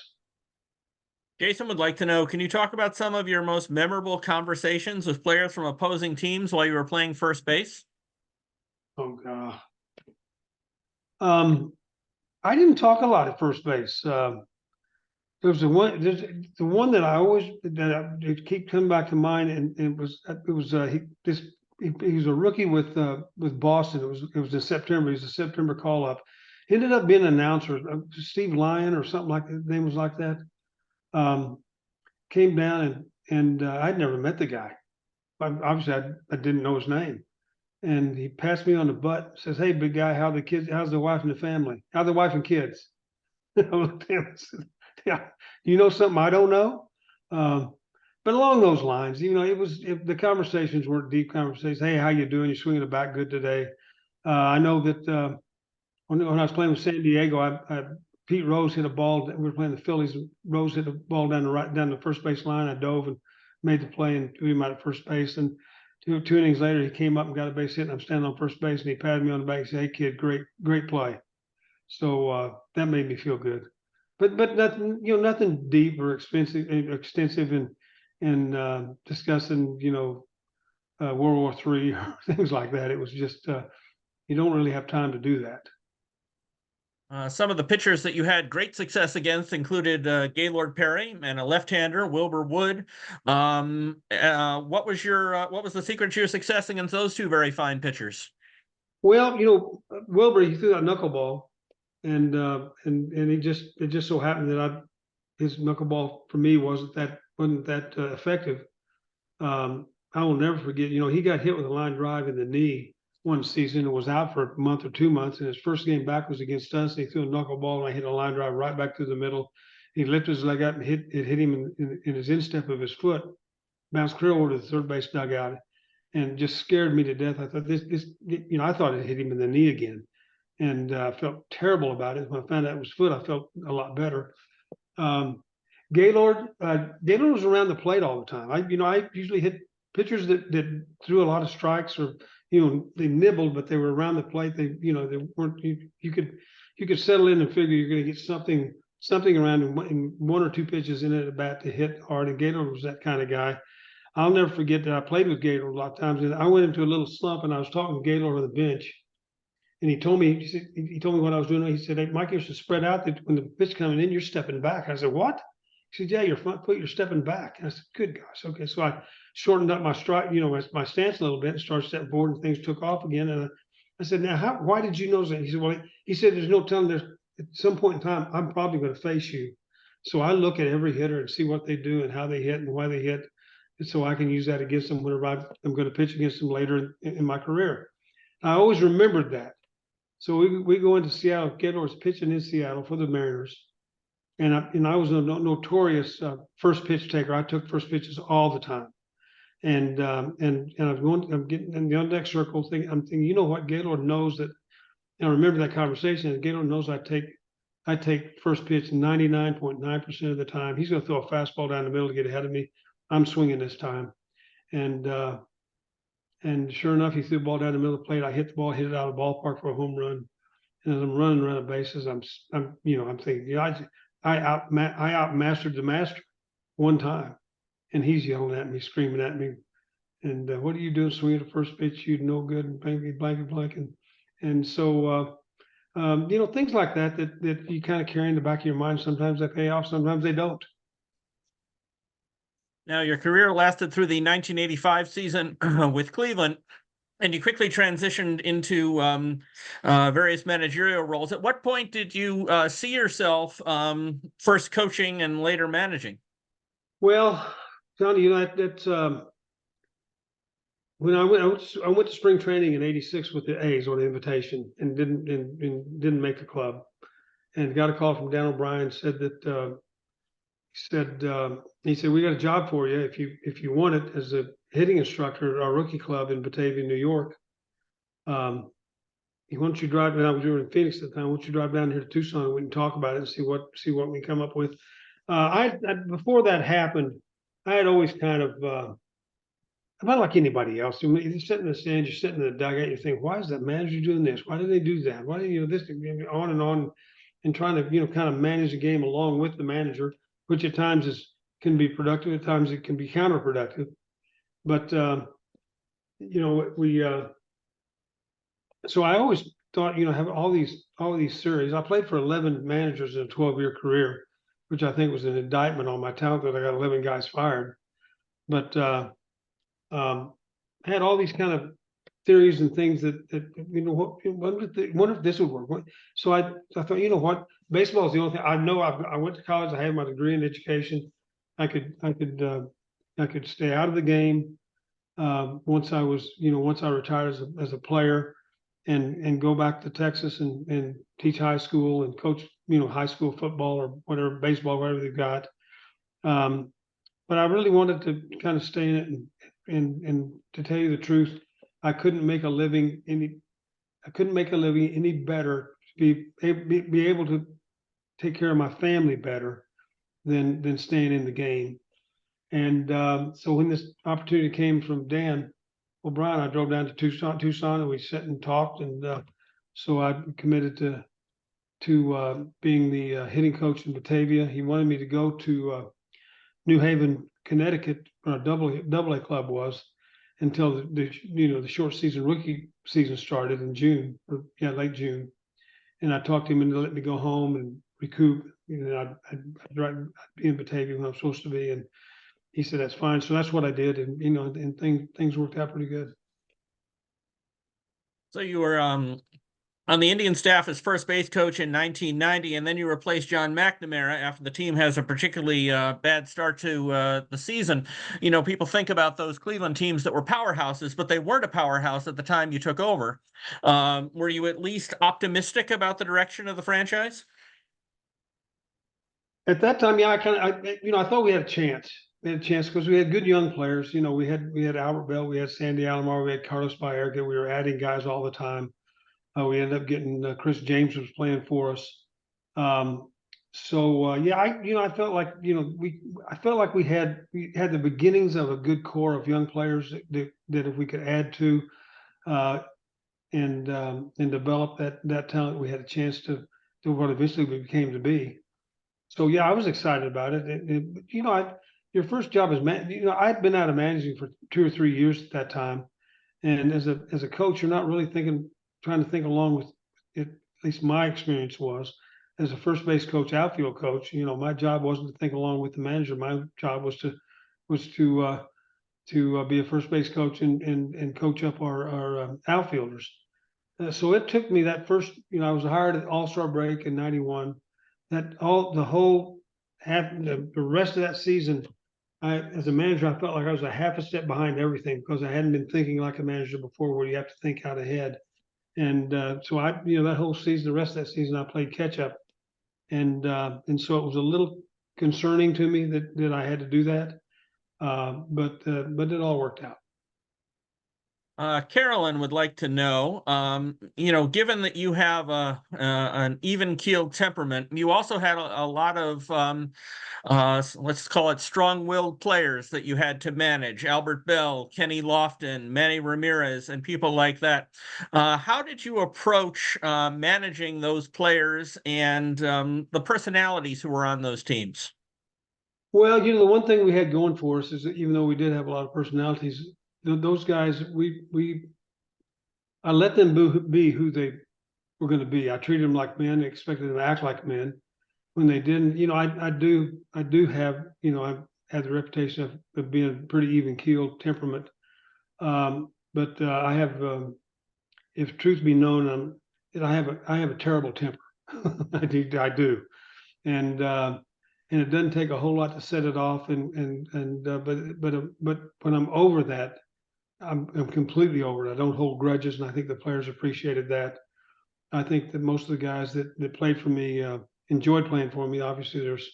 Jason would like to know, can you talk about some of your most memorable conversations with players from opposing teams while you were playing first base? Oh God. I didn't talk a lot at first base. There's the one that I keep coming back to mind, and he was a rookie with Boston. It was in September. He was a September call up. He ended up being an announcer, Steve Lyon or something like that. His name was like that. Came down and I'd never met the guy. Obviously, I didn't know his name. And he passed me on the butt. Says, "Hey, big guy, how's the wife and the family? How the wife and kids?" I looked at him and said, "Yeah, you know something I don't know." But along those lines, the conversations weren't deep conversations. "Hey, how you doing? You swinging the bat good today?" I know that when I was playing with San Diego, Pete Rose hit a ball. We were playing the Phillies. Rose hit a ball down the first base line. I dove and made the play and threw him out at first base. And two innings later, he came up and got a base hit, and I'm standing on first base, and he patted me on the back and said, "Hey, kid, great play." So that made me feel good. But nothing deep or extensive in discussing World War III or things like that. It was just you don't really have time to do that. Some of the pitchers that you had great success against included Gaylord Perry and a left-hander, Wilbur Wood. What was the secret to your success against those two very fine pitchers? Well, Wilbur, he threw that knuckleball, and it just so happened that his knuckleball for me wasn't that effective. I will never forget. He got hit with a line drive in the knee one season and was out for a month or 2 months. And his first game back was against us. And he threw a knuckleball, and I hit a line drive right back through the middle. He lifted his leg up and hit him in his instep of his foot, bounced clear over to the third base dugout, and just scared me to death. I thought I thought it hit him in the knee again, and felt terrible about it. When I found out it was foot, I felt a lot better. Gaylord was around the plate all the time. I usually hit pitchers that threw a lot of strikes, or they nibbled, but they were around the plate. They weren't. You could settle in and figure you're going to get something around in 1 or 2 pitches in at a bat to hit hard. And Gaylord was that kind of guy. I'll never forget that I played with Gaylord a lot of times, and I went into a little slump, and I was talking to Gaylord on the bench, and he told me what I was doing. He said, "Hey, Mike, you should spread out. That when the pitch coming in, you're stepping back." I said, "What?" He said, "Yeah, you're stepping back." And I said, "Good gosh, okay." So I shortened up my stride, my stance a little bit, and started stepping forward, and things took off again. And I said, "Now, why did you notice that?" He said, "Well," he said, "there's no telling. There's at some point in time, I'm probably going to face you. So I look at every hitter and see what they do and how they hit and why they hit, and so I can use that against them whenever I'm going to pitch against them later in my career." I always remembered that. So we go into Seattle. Gaylord's pitching in Seattle for the Mariners, and I was a notorious first pitch taker. I took first pitches all the time, and I'm getting in the on deck circle thing. I'm thinking, what, Gaylord knows that. And I remember that conversation. And Gaylord knows I take first pitch 99.9% of the time. He's going to throw a fastball down the middle to get ahead of me. I'm swinging this time, and sure enough, he threw the ball down the middle of the plate. I hit the ball, hit it out of the ballpark for a home run. And as I'm running around the bases, I'm thinking, I outmastered the master one time, and he's yelling at me, screaming at me, and what are you doing swinging the first pitch? You no good, and blank. And so things like that you kind of carry in the back of your mind. Sometimes they pay off, sometimes they don't. Now, your career lasted through the 1985 season with Cleveland, and you quickly transitioned into various managerial roles. At what point did you see yourself first coaching and later managing? Well, Johnny, that's when I went to spring training in '86 with the A's on invitation, and didn't make the club, and got a call from Dan O'Brien. Said that he said, "We got a job for you if you want it as a hitting instructor at our rookie club in Batavia, New York. Why don't you drive?" And I was in Phoenix at the time. "Why don't you drive down here to Tucson and we can talk about it and see what we can come up with?" Before that happened, I had always kind of about like anybody else. You're sitting in the stands, you're sitting in the dugout, you think, "Why is that manager doing this? Why did they do that? Why did this?" On, and trying to kind of manage the game along with the manager, which at times can be productive, at times it can be counterproductive. But so I always thought, have all these series. I played for 11 managers in a 12-year career, which I think was an indictment on my talent that I got 11 guys fired. But I had all these kind of theories and things that wonder if this would work. So I thought, what, baseball is the only thing I know. I went to college. I had my degree in education. I could stay out of the game once I retired as a player, and go back to Texas and teach high school and coach high school football or whatever, baseball, whatever they've got. But I really wanted to kind of stay in it, and to tell you the truth, I couldn't make a living any better, to be able to take care of my family better than staying in the game. And so when this opportunity came from Dan O'Brien, I drove down to Tucson, and we sat and talked. And so I committed to being the hitting coach in Batavia. He wanted me to go to New Haven, Connecticut, where double A club was, until the short season rookie season started in June, late June. And I talked to him into letting me go home and recoup. I'd be in Batavia when I'm supposed to be, and he said that's fine. So that's what I did, and things worked out pretty good. So you were on the Indian staff as first base coach in 1990, and then you replaced John McNamara after the team has a particularly bad start to the season. You know, people think about those Cleveland teams that were powerhouses, but they weren't a powerhouse at the time you took over. Were you at least optimistic about the direction of the franchise? At that time, yeah, I thought we had a chance. We had a chance because we had good young players. You know, we had Albert Bell, we had Sandy Alomar, we had Carlos Baerga. We were adding guys all the time. We ended up getting Chris James was playing for us. Yeah, I felt like I felt like we had the beginnings of a good core of young players that if we could add to and develop that talent, we had a chance to do what eventually we became to be. So yeah, I was excited about it. Your first job is I'd been out of managing for 2 or 3 years at that time, and as a coach, you're not really trying to think along with it. At least my experience was as a first base coach, outfield coach. You know, my job wasn't to think along with the manager. My job was to be a first base coach and coach up our outfielders. So it took me that first. I was hired at All-Star break in '91. The rest of that season, as a manager, I felt like I was a half a step behind everything because I hadn't been thinking like a manager before, where you have to think out ahead. And so that whole season, the rest of that season, I played catch up, and so it was a little concerning to me that I had to do that, but it all worked out. Carolyn would like to know, given that you have an even-keeled temperament, you also had a lot of, let's call it strong-willed players that you had to manage. Albert Bell, Kenny Lofton, Manny Ramirez, and people like that. How did you approach managing those players and the personalities who were on those teams? Well, the one thing we had going for us is that even though we did have a lot of personalities, those guys, I let them be who they were going to be. I treated them like men, expected them to act like men. When they didn't, I do have, I've had the reputation of being a pretty even keeled temperament. But I have, if truth be known, I have a terrible temper. I do, and it doesn't take a whole lot to set it off. But when I'm over that, I'm completely over it. I don't hold grudges, and I think the players appreciated that. I think that most of the guys that played for me enjoyed playing for me. Obviously, there's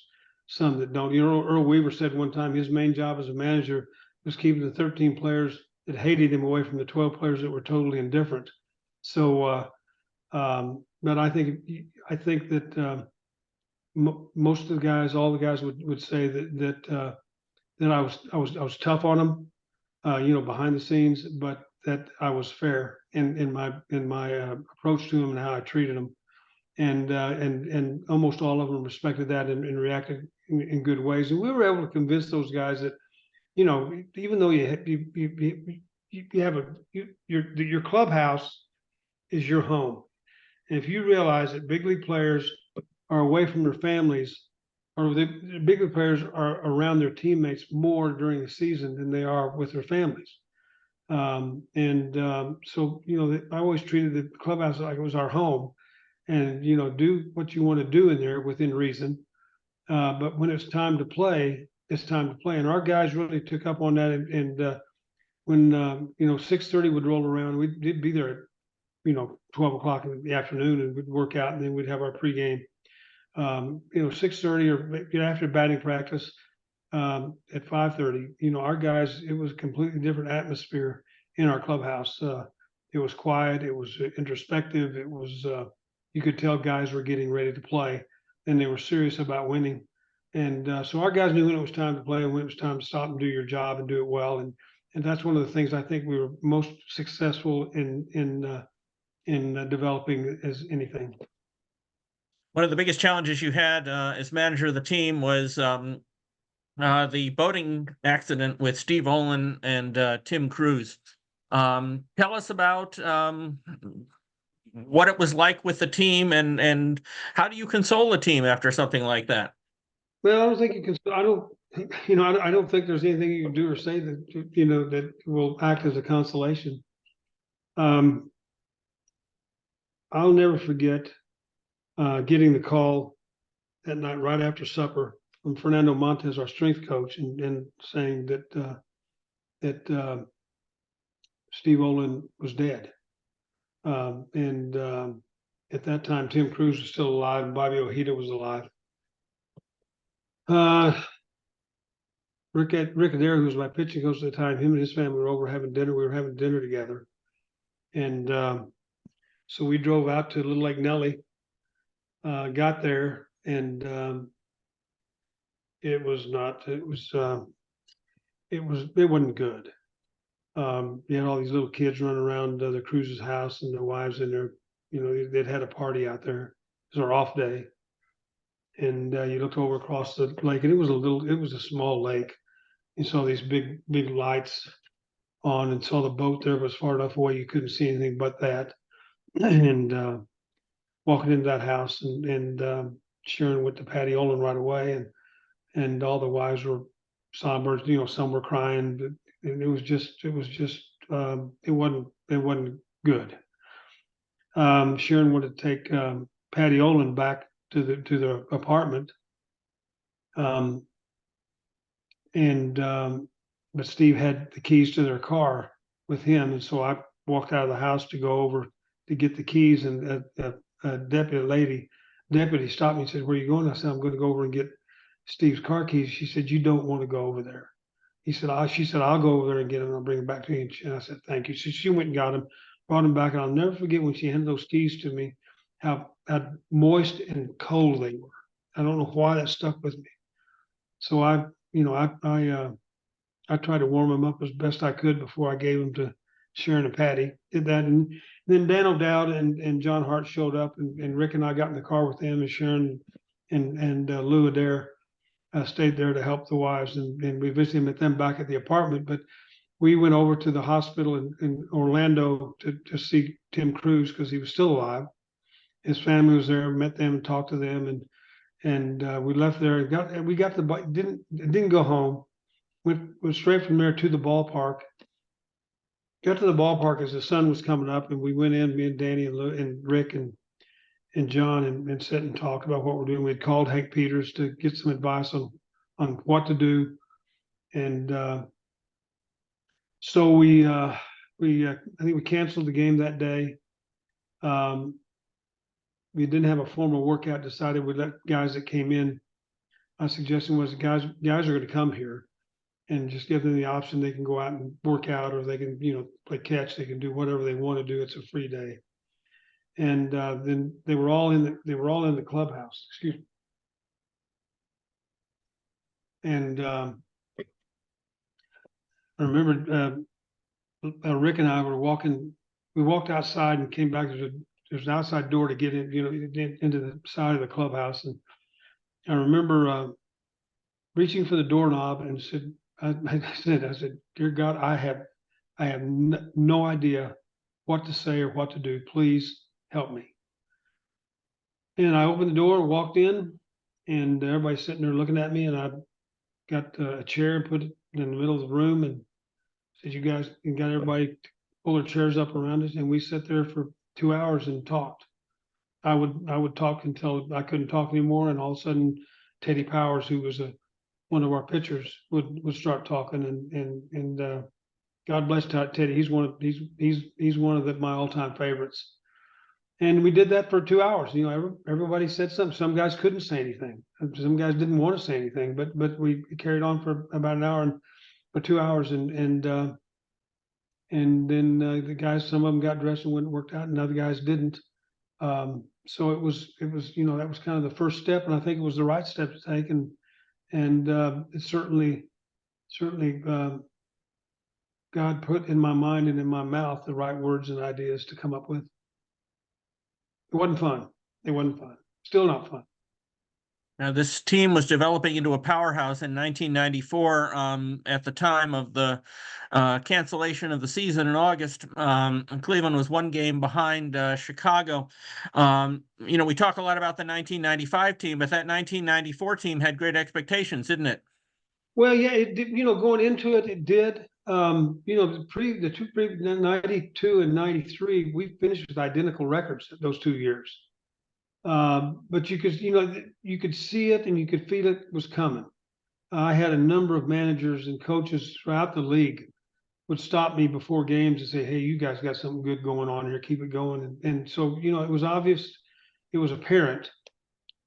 some that don't. Earl Weaver said one time his main job as a manager was keeping the 13 players that hated him away from the 12 players that were totally indifferent. So, but I think that most of the guys, all the guys would say that I was tough on them, behind the scenes, but that I was fair in my approach to them and how I treated them, and almost all of them respected that and reacted in good ways. And we were able to convince those guys that, even though you have your clubhouse is your home, and if you realize that big league players are away from their families, or the big league players are around their teammates more during the season than they are with their families. So, I always treated the clubhouse like it was our home, and, do what you want to do in there within reason. But when it's time to play, it's time to play. And our guys really took up on that. And when, 6:30 would roll around, we'd be there at, 12 o'clock in the afternoon, and we'd work out, and then we'd have our pregame. 6:30 or after batting practice, at 5:30, our guys, it was a completely different atmosphere in our clubhouse. It was quiet, it was introspective, it was, you could tell guys were getting ready to play, and they were serious about winning. And so our guys knew when it was time to play and when it was time to stop and do your job and do it well. And that's one of the things I think we were most successful in developing as anything. One of the biggest challenges you had as manager of the team was the boating accident with Steve Olin and Tim Cruz. Tell us about what it was like with the team, and how do you console the team after something like that? Well, I don't think you can. I don't think there's anything you can do or say that that will act as a consolation. I'll never forget getting the call that night right after supper from Fernando Montes, our strength coach, and saying that Steve Olin was dead. At that time, Tim Cruz was still alive and Bobby Ojeda was alive. Rick Adair, who was my pitching coach at the time, him and his family were over having dinner. We were having dinner together. And so we drove out to Little Lake Nelly, got there, and it wasn't good. You had all these little kids running around the Cruz's house and their wives in there. They'd had a party out there. It was our off day. And you looked over across the lake, and it was a small lake. You saw these big lights on, and saw the boat there was far enough away you couldn't see anything but that. And walking into that house, and Sharon went to Patty Olin right away, and all the wives were somber. Some were crying, and it wasn't good. Sharon wanted to take Patty Olin back to the apartment. But Steve had the keys to their car with him, and so I walked out of the house to go over to get the keys, and a deputy stopped me and said, "Where are you going?" I said, "I'm going to go over and get Steve's car keys." She said, "You don't want to go over there." She said, "I'll go over there and get them, and I'll bring them back to you." And I said, "Thank you." So she went and got them, brought them back, and I'll never forget when she handed those keys to me, how moist and cold they were. I don't know why that stuck with me. So I tried to warm them up as best I could before I gave them to Sharon and Patty. Did that, and then Dan O'Dowd and John Hart showed up, and Rick and I got in the car with them, and Sharon and Lou Adair stayed there to help the wives, and we visited met them back at the apartment. But we went over to the hospital in Orlando to see Tim Cruz because he was still alive. His family was there, met them and talked to them, and we left there and we got the bike. Didn't go home. Went straight from there to the ballpark. Got to the ballpark as the sun was coming up, and we went in, me and Danny and Lou, and Rick and John, and sat and talked about what we're doing. We'd called Hank Peters to get some advice on what to do, and so I think we canceled the game that day. We didn't have a formal workout. Decided we'd let guys that came in. My suggestion was the guys are going to come here, and just give them the option. They can go out and work out, or they can play catch. They can do whatever they want to do. It's a free day. And then they were all in the clubhouse. Excuse me. And I remember Rick and I were walking. We walked outside and came back. There's an outside door to get in, into the side of the clubhouse. And I remember reaching for the doorknob and said, I said, "Dear God, I have no idea what to say or what to do. Please help me." And I opened the door, walked in, and everybody's sitting there looking at me. And I got a chair and put it in the middle of the room, and said, "You guys," and got everybody to pull their chairs up around us. And we sat there for 2 hours and talked. I would talk until I couldn't talk anymore, and all of a sudden, Teddy Powers, who was one of our pitchers, would start talking, and God bless Teddy. He's one of my all-time favorites. And we did that for 2 hours. Everybody said something. Some guys couldn't say anything. Some guys didn't want to say anything. But we carried on for about an hour or 2 hours, and then the guys, some of them got dressed and went and worked out, and other guys didn't. So it was that was kind of the first step, and I think it was the right step to take, and it certainly God put in my mind and in my mouth the right words and ideas to come up with. It wasn't fun. Still not fun. Now, this team was developing into a powerhouse in 1994. At the time of the cancellation of the season in August, Cleveland was 1 game behind Chicago. We talk a lot about the 1995 team, but that 1994 team had great expectations, didn't it? Well, yeah, it did, going into it, it did. the two 92 and 93, we finished with identical records those 2 years. But you could see it and you could feel it was coming. I had a number of managers and coaches throughout the league would stop me before games and say, "Hey, you guys got something good going on here. Keep it going." And so, it was obvious, it was apparent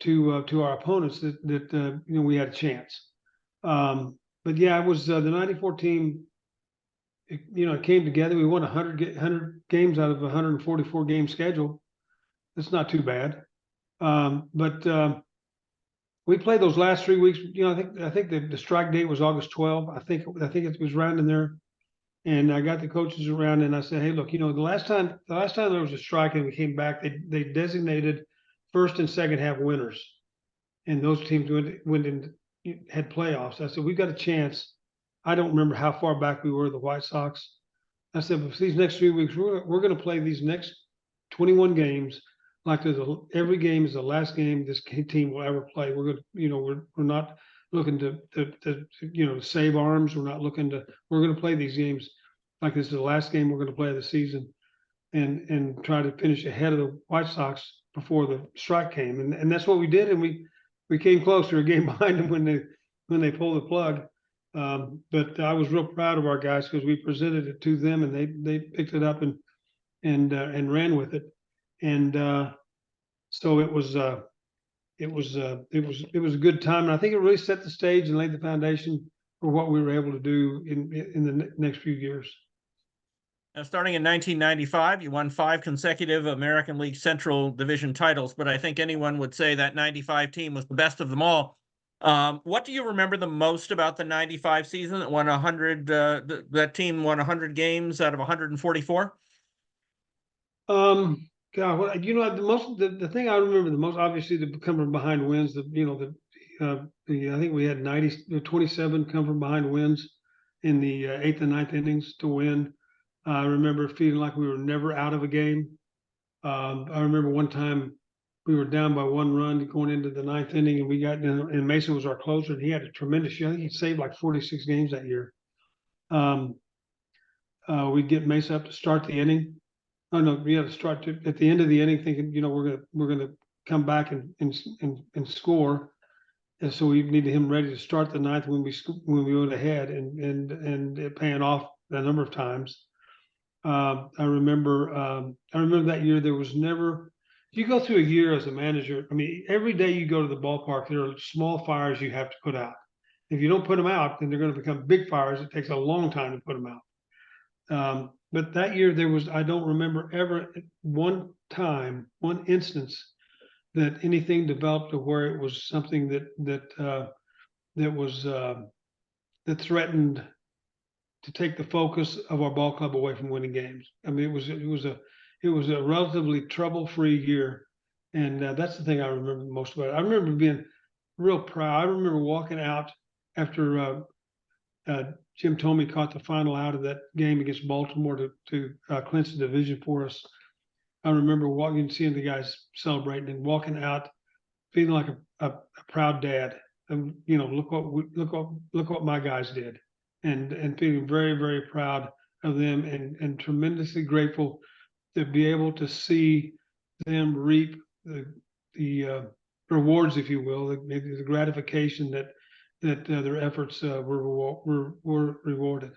to our opponents that we had a chance. But yeah, it was the '94 team. It came together. We won 100 games out of a 144 game schedule. That's not too bad. But we played those last 3 weeks. I think the strike date was August 12th. I think it was around in there. And I got the coaches around and I said, "Hey, look, the last time there was a strike and we came back, they designated first and second half winners, and those teams went and had playoffs." I said, "We've got a chance." I don't remember how far back we were, the White Sox. I said, "But these next 3 weeks, we're going to play these next 21 games like every game is the last game this team will ever play. We're going to, we're not looking to save arms. We're going to play these games like this is the last game we're going to play of the season, and try to finish ahead of the White Sox before the strike came." And that's what we did. And we came close to a game behind them when they pulled the plug. But I was real proud of our guys because we presented it to them and they picked it up and ran with it. And so it was a good time. And I think it really set the stage and laid the foundation for what we were able to do in the next few years. Now, starting in 1995, you won 5 consecutive American League Central Division titles, but I think anyone would say that 95 team was the best of them all. What do you remember the most about the 95 season that won 100? That team won 100 games out of 144. God, the thing I remember the most, obviously, the come from behind wins. I think we had 27 come from behind wins in the 8th and 9th innings to win. I remember feeling like we were never out of a game. I remember one time we were down by 1 run going into the 9th inning, and we got in, and Mason was our closer, and he had a tremendous year. I think he saved like 46 games that year. We'd get Mason up to start the inning. Oh no, we had to start at the end of the inning, thinking we're gonna come back and score, and so we needed him ready to start the 9th when we went ahead, and it paying off a number of times. I remember that year there was never. You go through a year as a manager. I mean, every day you go to the ballpark, there are small fires you have to put out. If you don't put them out, then they're going to become big fires. It takes a long time to put them out. But that year I don't remember ever one instance that anything developed to where it was something that threatened to take the focus of our ball club away from winning games. I mean, it was a relatively trouble-free year, and that's the thing I remember most about it. I remember being real proud. I remember walking out after Jim Thome caught the final out of that game against Baltimore to clinch the division for us. I remember walking and seeing the guys celebrating and walking out feeling like a proud dad. And look what my guys did, and feeling very, very proud of them, and tremendously grateful to be able to see them reap the rewards, if you will, maybe the gratification that their efforts were rewarded.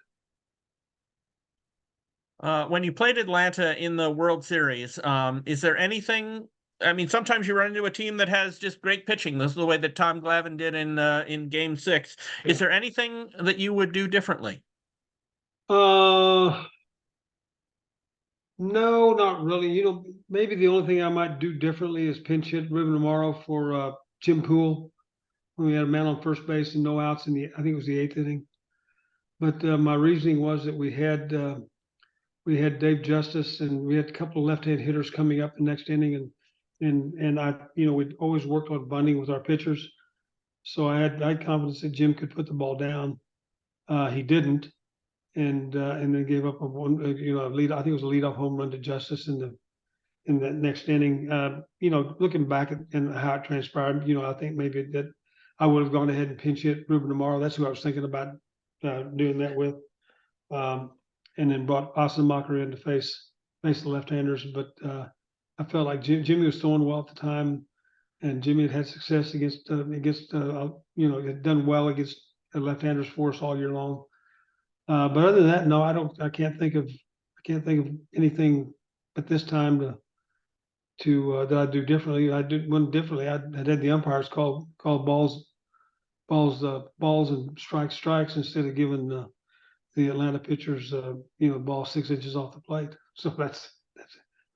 When you played Atlanta in the World Series, is there anything? I mean, sometimes you run into a team that has just great pitching. This is the way that Tom Glavine did in Game 6. Yeah. Is there anything that you would do differently? No, not really. Maybe the only thing I might do differently is pinch hit Ruben Amaro for Jim Poole when we had a man on first base and no outs I think it was the 8th inning. But my reasoning was that we had Dave Justice, and we had a couple of left-hand hitters coming up the next inning, and I, we'd always worked on bunting with our pitchers, so I had confidence that Jim could put the ball down. He didn't, and then gave up a lead. I think it was a leadoff home run to Justice in the next inning. Looking back and how it transpired, I think maybe that I would have gone ahead and pinch hit Ruben Amaro. That's who I was thinking about doing that with. and then brought Ossenmacher in to face the left-handers. But I felt like Jimmy was throwing well at the time, and Jimmy had success against had done well against the left-handers for us all year long. But other than that, no, I can't think of anything at this time that I do differently. I did one differently. I had the umpires call balls and strikes instead of giving the Atlanta pitchers ball 6 inches off the plate. So that's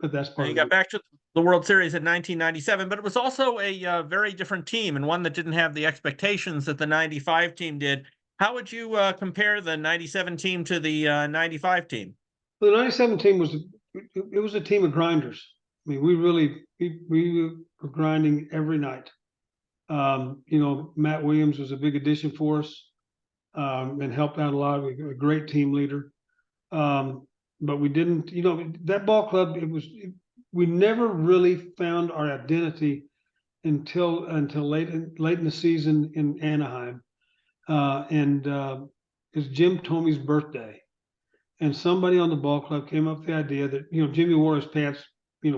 Now, part you of got it. back to the World Series in 1997, but it was also a very different team and one that didn't have the expectations that the 95 team did. How would you compare the 97 team to the 95 team? The 97 team was a team of grinders. I mean, we were grinding every night. Matt Williams was a big addition for us and helped out a lot. A great team leader. But we didn't, that ball club, we never really found our identity until late in the season in Anaheim. And it was Jim Tomey's birthday. And somebody on the ball club came up with the idea that, Jimmy wore his pants,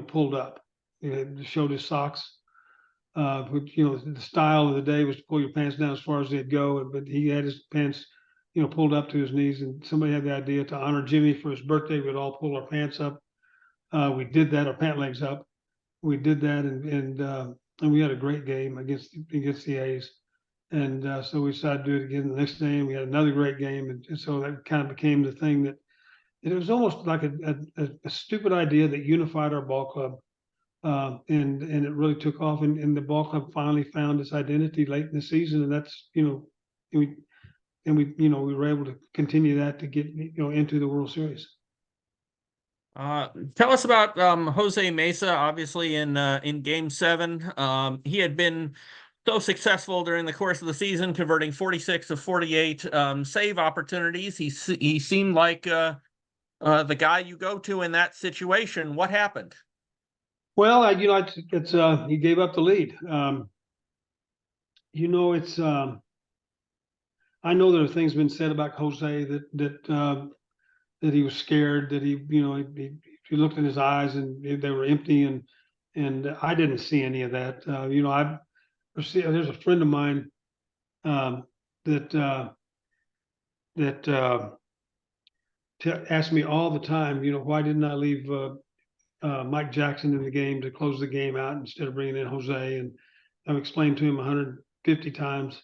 pulled up. Showed his socks. The style of the day was to pull your pants down as far as they'd go, but he had his pants, pulled up to his knees. And somebody had the idea to honor Jimmy for his birthday. We'd all pull our pants up. We did that, our pant legs up. We did that, and we had a great game against the A's. And so we decided to do it again the next day, and we had another great game. And so that kind of became the thing that it was almost like a stupid idea that unified our ball club. And it really took off, and the ball club finally found its identity late in the season, and that's we were able to continue that to get into the World Series. Tell us about Jose Mesa. Obviously, in Game 7, he had been so successful during the course of the season, converting 46 of 48 save opportunities. He seemed like the guy you go to in that situation. What happened? Well, he gave up the lead. I know there are things been said about Jose that he was scared, that he looked in his eyes and they were empty, and I didn't see any of that. There's a friend of mine that asked me all the time, why didn't I leave Mike Jackson in the game to close the game out instead of bringing in Jose? And I've explained to him 150 times.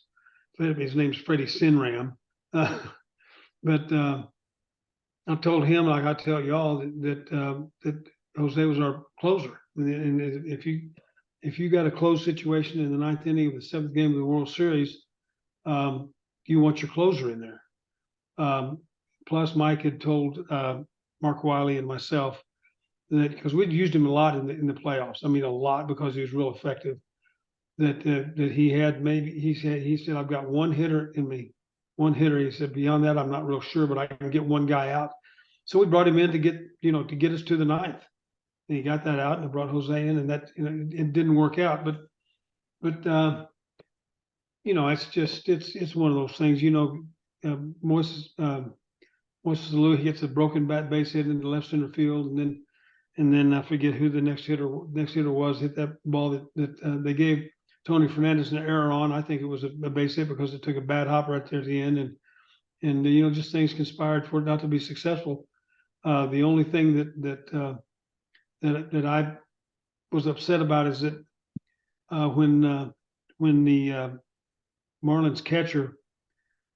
His name's Freddie Sinram. But I told him, like I tell y'all, that Jose was our closer. And if you got a close situation in the 9th inning of the 7th game of the World Series, you want your closer in there. Plus, Mike had told Mark Wiley and myself that, because we'd used him a lot in the playoffs. I mean, a lot, because he was real effective. That he had he said I've got one hitter in me, He said beyond that I'm not real sure, but I can get one guy out. So we brought him in to get us to the 9th, and he got that out, and I brought Jose in, and that it didn't work out. But it's one of those things. Moises Alou, he gets a broken bat base hit into left center field, and then I forget who the next hitter was, hit that ball that they gave Tony Fernandez an error on. I think it was a base hit because it took a bad hop right there at the end, and just things conspired for it not to be successful. The only thing that I was upset about is that when the Marlins catcher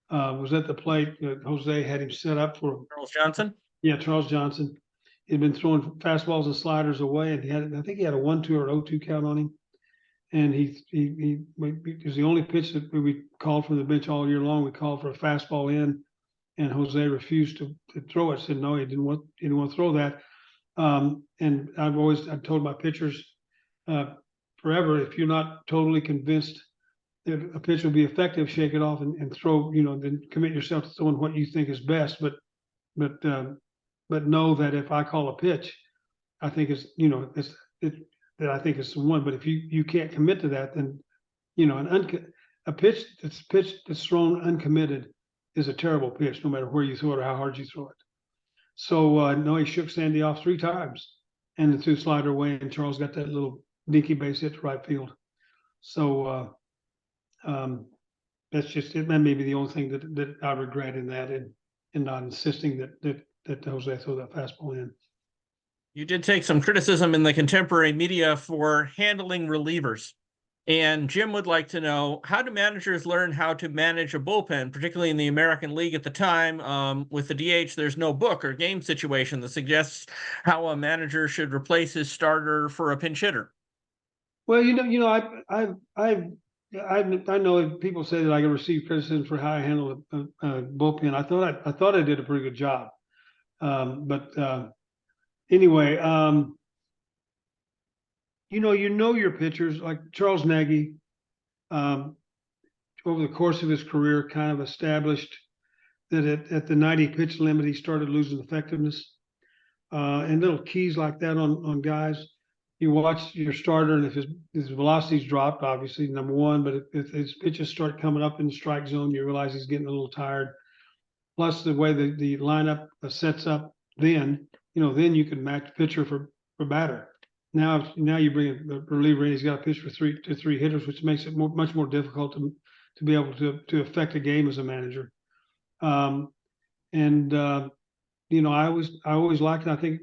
was at the plate, Jose had him set up for Charles Johnson? Yeah, Charles Johnson. He'd been throwing fastballs and sliders away, and I think he had a 1-2 or 0-2 count on him. And it was the only pitch that we called from the bench all year long. We called for a fastball in, and Jose refused to throw it. Said no, he didn't want to throw that. And I've told my pitchers forever, if you're not totally convinced that a pitch will be effective, shake it off and throw. Then commit yourself to throwing what you think is best. But know that if I call a pitch, I think I think it's the one. But if you can't commit to that, then a pitch that's thrown uncommitted is a terrible pitch, no matter where you throw it or how hard you throw it. So no, he shook Sandy off 3 times and then threw slider away, and Charles got that little dinky base hit to right field. So that's just it. That may be the only thing that I regret in that, and not insisting that Jose throw that fastball in. You did take some criticism in the contemporary media for handling relievers. And Jim would like to know, how do managers learn how to manage a bullpen, particularly in the American League at the time? With the DH, there's no book or game situation that suggests how a manager should replace his starter for a pinch hitter. Well, I know people say that I receive criticism for how I handle a bullpen. I thought I did a pretty good job. Anyway, you know your pitchers, like Charles Nagy, over the course of his career, kind of established that at the 90 pitch limit, he started losing effectiveness. And little keys like that on guys. You watch your starter, and if his velocity's dropped, obviously, number one, but if his pitches start coming up in the strike zone, you realize he's getting a little tired. Plus the way the lineup sets up, then you can match pitcher for batter. Now you bring a reliever in, he's got to pitch for three hitters, which makes it much more difficult to be able to affect a game as a manager. I always liked it. I think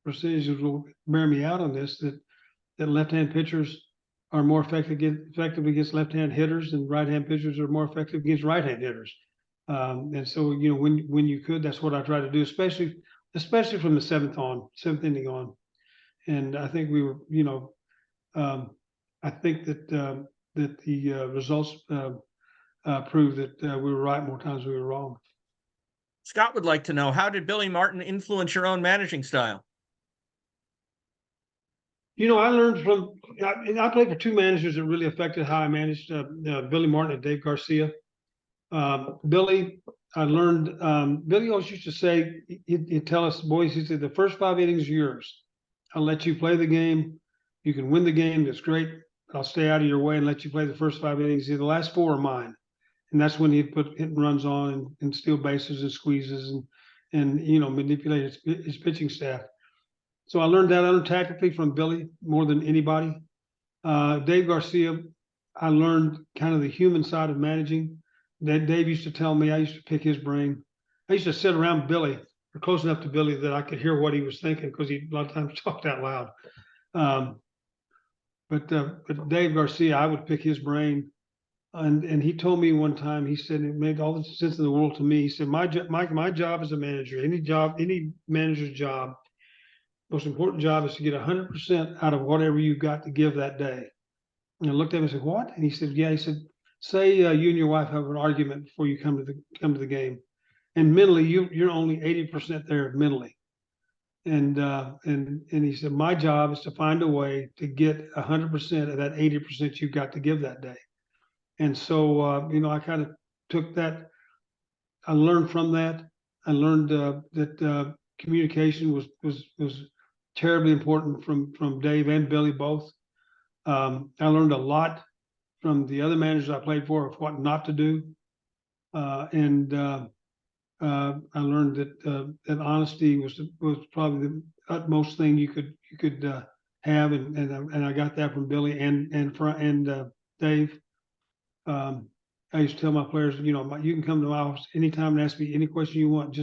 percentages will bear me out on this, that left-hand pitchers are more effective against left-hand hitters, and right-hand pitchers are more effective against right-hand hitters. And so when you could, that's what I try to do, especially from the seventh inning on. And I think we were, I think that the results prove that we were right more times than we were wrong. Scott would like to know, how did Billy Martin influence your own managing style? I learned I played for 2 managers that really affected how I managed, Billy Martin and Dave Garcia. Billy, I learned, Billy always used to say, he'd tell us, boys, he said, the first 5 innings are yours. I'll let you play the game. You can win the game. That's great. But I'll stay out of your way and let you play the first 5 innings. The last 4 are mine. And that's when he'd put hit and runs on and steal bases and squeezes and manipulate his pitching staff. So I learned that tactically from Billy more than anybody. Dave Garcia, I learned kind of the human side of managing. That Dave used to tell me, I used to pick his brain. I used to sit around Billy, or close enough to Billy that I could hear what he was thinking, because he a lot of times talked out loud. But Dave Garcia, I would pick his brain. And he told me one time, he said, it made all the sense in the world to me. He said, my job as a manager, any manager's job, most important job is to get 100% out of whatever you've got to give that day. And I looked at him and said, what? And he said, yeah. He said, say you and your wife have an argument before you come to the game, and mentally you're only 80% there mentally. And he said, my job is to find a way to get 100% of that 80% you've got to give that day. And so I kind of took that. I learned from that. I learned that communication was terribly important from Dave and Billy both. I learned a lot from the other managers I played for of what not to do. I learned that honesty was probably the utmost thing you could have, and I got that from Billy and Dave. I used to tell my players, you can come to my office anytime and ask me any question you want.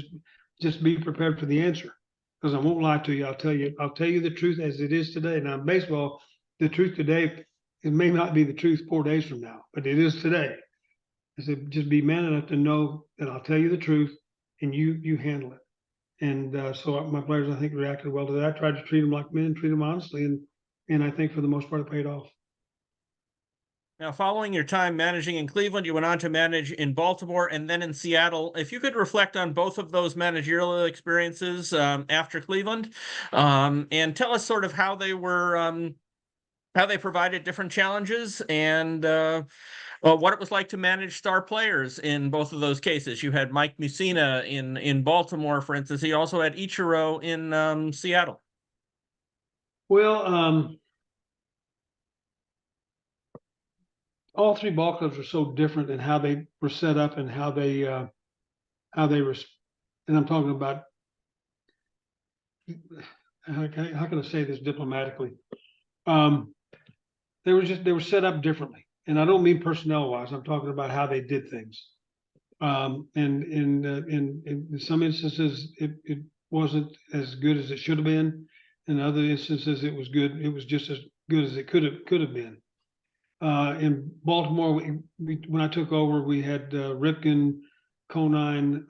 Just be prepared for the answer, because I won't lie to you. I'll tell you the truth as it is today. Now, in baseball, the truth today, it may not be the truth 4 days from now, but it is today. I said, just be man enough to know that I'll tell you the truth, and you handle it. And so my players, I think, reacted well to that. I tried to treat them like men, treat them honestly, and I think for the most part it paid off. Now, following your time managing in Cleveland, you went on to manage in Baltimore and then in Seattle. If you could reflect on both of those managerial experiences after Cleveland, and tell us sort of how they were, how they provided different challenges, and what it was like to manage star players in both of those cases. You had Mike Mussina in Baltimore, for instance. He also had Ichiro in Seattle. Well, all three ball clubs are so different in how they were set up and how they were, and I'm talking about, how can I say this diplomatically? They were set up differently, and I don't mean personnel wise. I'm talking about how they did things. And in some instances, it wasn't as good as it should have been. In other instances, it was good. It was just as good as it could have been. In Baltimore, when I took over, we had Ripken, Conine,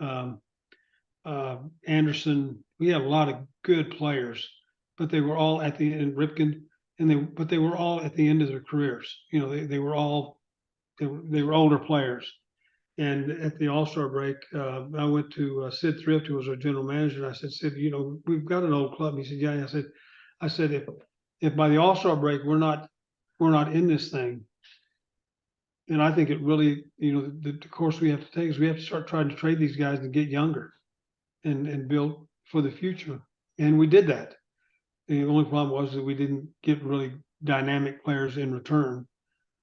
Anderson. We had a lot of good players, but they were all at the end. Ripken, but they were all at the end of their careers. You know, they were all they were older players. And at the All-Star break, I went to Sid Thrift, who was our general manager. And I said, Sid, you know, we've got an old club. He said, yeah. I said, if by the All-Star break we're not in this thing, and I think it really, you know, the course we have to take is we have to start trying to trade these guys and get younger and build for the future. And we did that. The only problem was that we didn't get really dynamic players in return.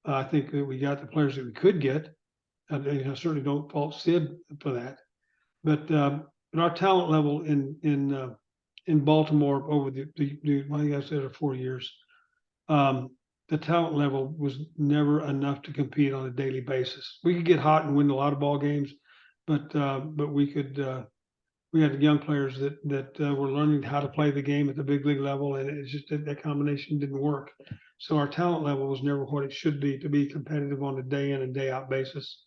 I think that we got the players that we could get. I certainly don't fault Sid for that, but our talent level in Baltimore over like I said, 4 years, the talent level was never enough to compete on a daily basis. We could get hot and win a lot of ball games, but we could. We had young players that were learning how to play the game at the big league level, and it's just that combination didn't work. So our talent level was never what it should be to be competitive on a day in and day out basis.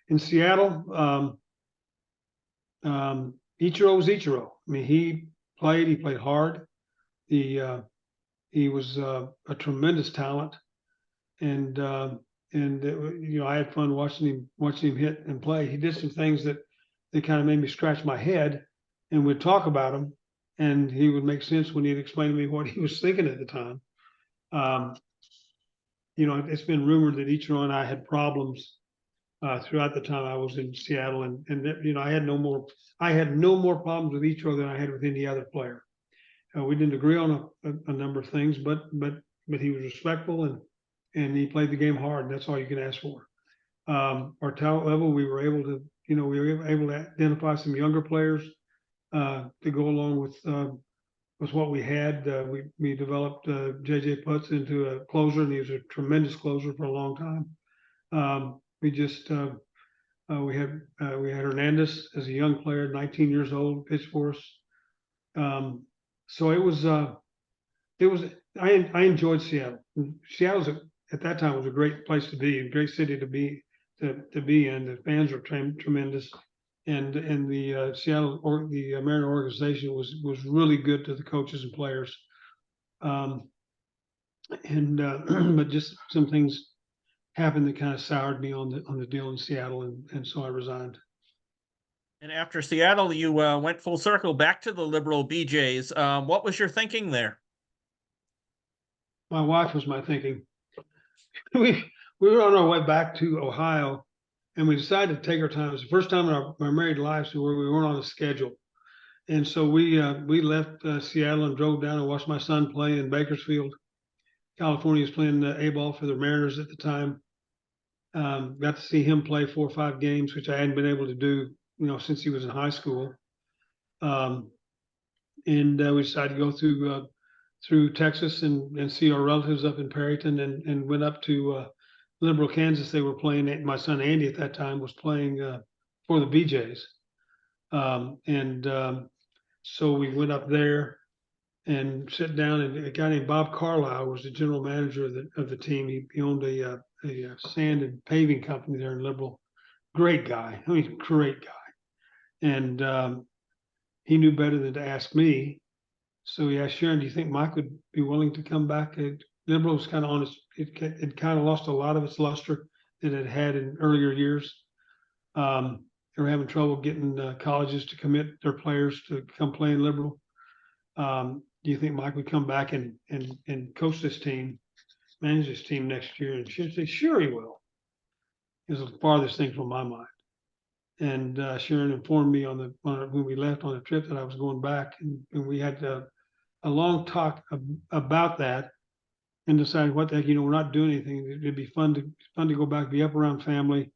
In Seattle, Ichiro was Ichiro. I mean, he played hard. He was a tremendous talent, and you know, I had fun watching him hit and play. He did some things that kind of made me scratch my head, and we'd talk about him, and he would make sense when he'd explain to me what he was thinking at the time. You know, it's been rumored that Ichiro and I had problems throughout the time I was in Seattle, and you know, I had no more problems with Ichiro than I had with any other player. We didn't agree on a number of things, but he was respectful and he played the game hard. And that's all you can ask for. Our talent level, we were able to identify some younger players to go along with what we had. We developed JJ Putz into a closer, and he was a tremendous closer for a long time. We had Hernandez as a young player, 19 years old, pitched for us. So it was I enjoyed Seattle. Seattle at that time was a great place to be, a great city to be in. The fans were tremendous, and the Seattle or the Mariner organization was really good to the coaches and players. But just some things happened that kind of soured me on the deal in Seattle, and so I resigned. And after Seattle, you went full circle back to the liberal BJs. What was your thinking there? My wife was my thinking. We were on our way back to Ohio, and we decided to take our time. It was the first time in our married lives where we weren't on a schedule. And so we left Seattle and drove down and watched my son play in Bakersfield. California was playing A-ball for the Mariners at the time. Got to see him play 4 or 5 games, which I hadn't been able to do, you know, since he was in high school. And we decided to go through Texas and see our relatives up in Perryton, and went up to Liberal, Kansas. They were playing. My son Andy at that time was playing for the BJs. So we went up there and sat down, and a guy named Bob Carlisle was the general manager of the team. He owned a sand and paving company there in Liberal. Great guy. I mean, great guy. And he knew better than to ask me. So he asked Sharon, do you think Mike would be willing to come back? Liberal was kind of on it kind of lost a lot of its luster that it had in earlier years. They were having trouble getting colleges to commit their players to come play in Liberal. Do you think Mike would come back and coach this team, manage this team next year? And she said, sure, he will. It was the farthest thing from my mind. And Sharon informed me when we left on the trip that I was going back, and we had a long talk about that. and decided what the heck, we're not doing anything. It'd be fun to go back, be up around family,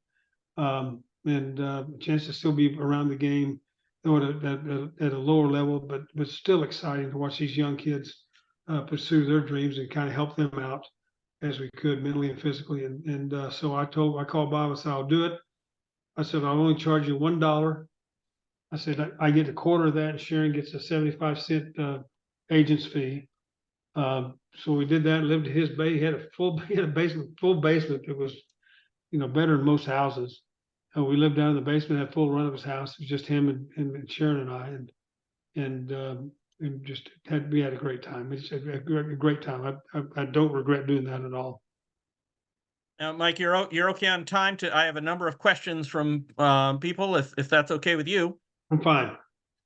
and a chance to still be around the game, though at a lower level, but still exciting to watch these young kids pursue their dreams and kind of help them out as we could mentally and physically. And so I called Bob and said, I'll do it. I said, I'll only charge you $1. I said, I get a quarter of that, and Sharon gets a 75-cent agent's fee. So we did that, lived at his base. He had a full basement that was, better than most houses. We lived down in the basement, had full run of his house. It was just him and Sharon and I, and just we had a great time. It's a great time. I don't regret doing that at all. Now, Mike, you're okay on time. I have a number of questions from people, if that's okay with you. I'm fine.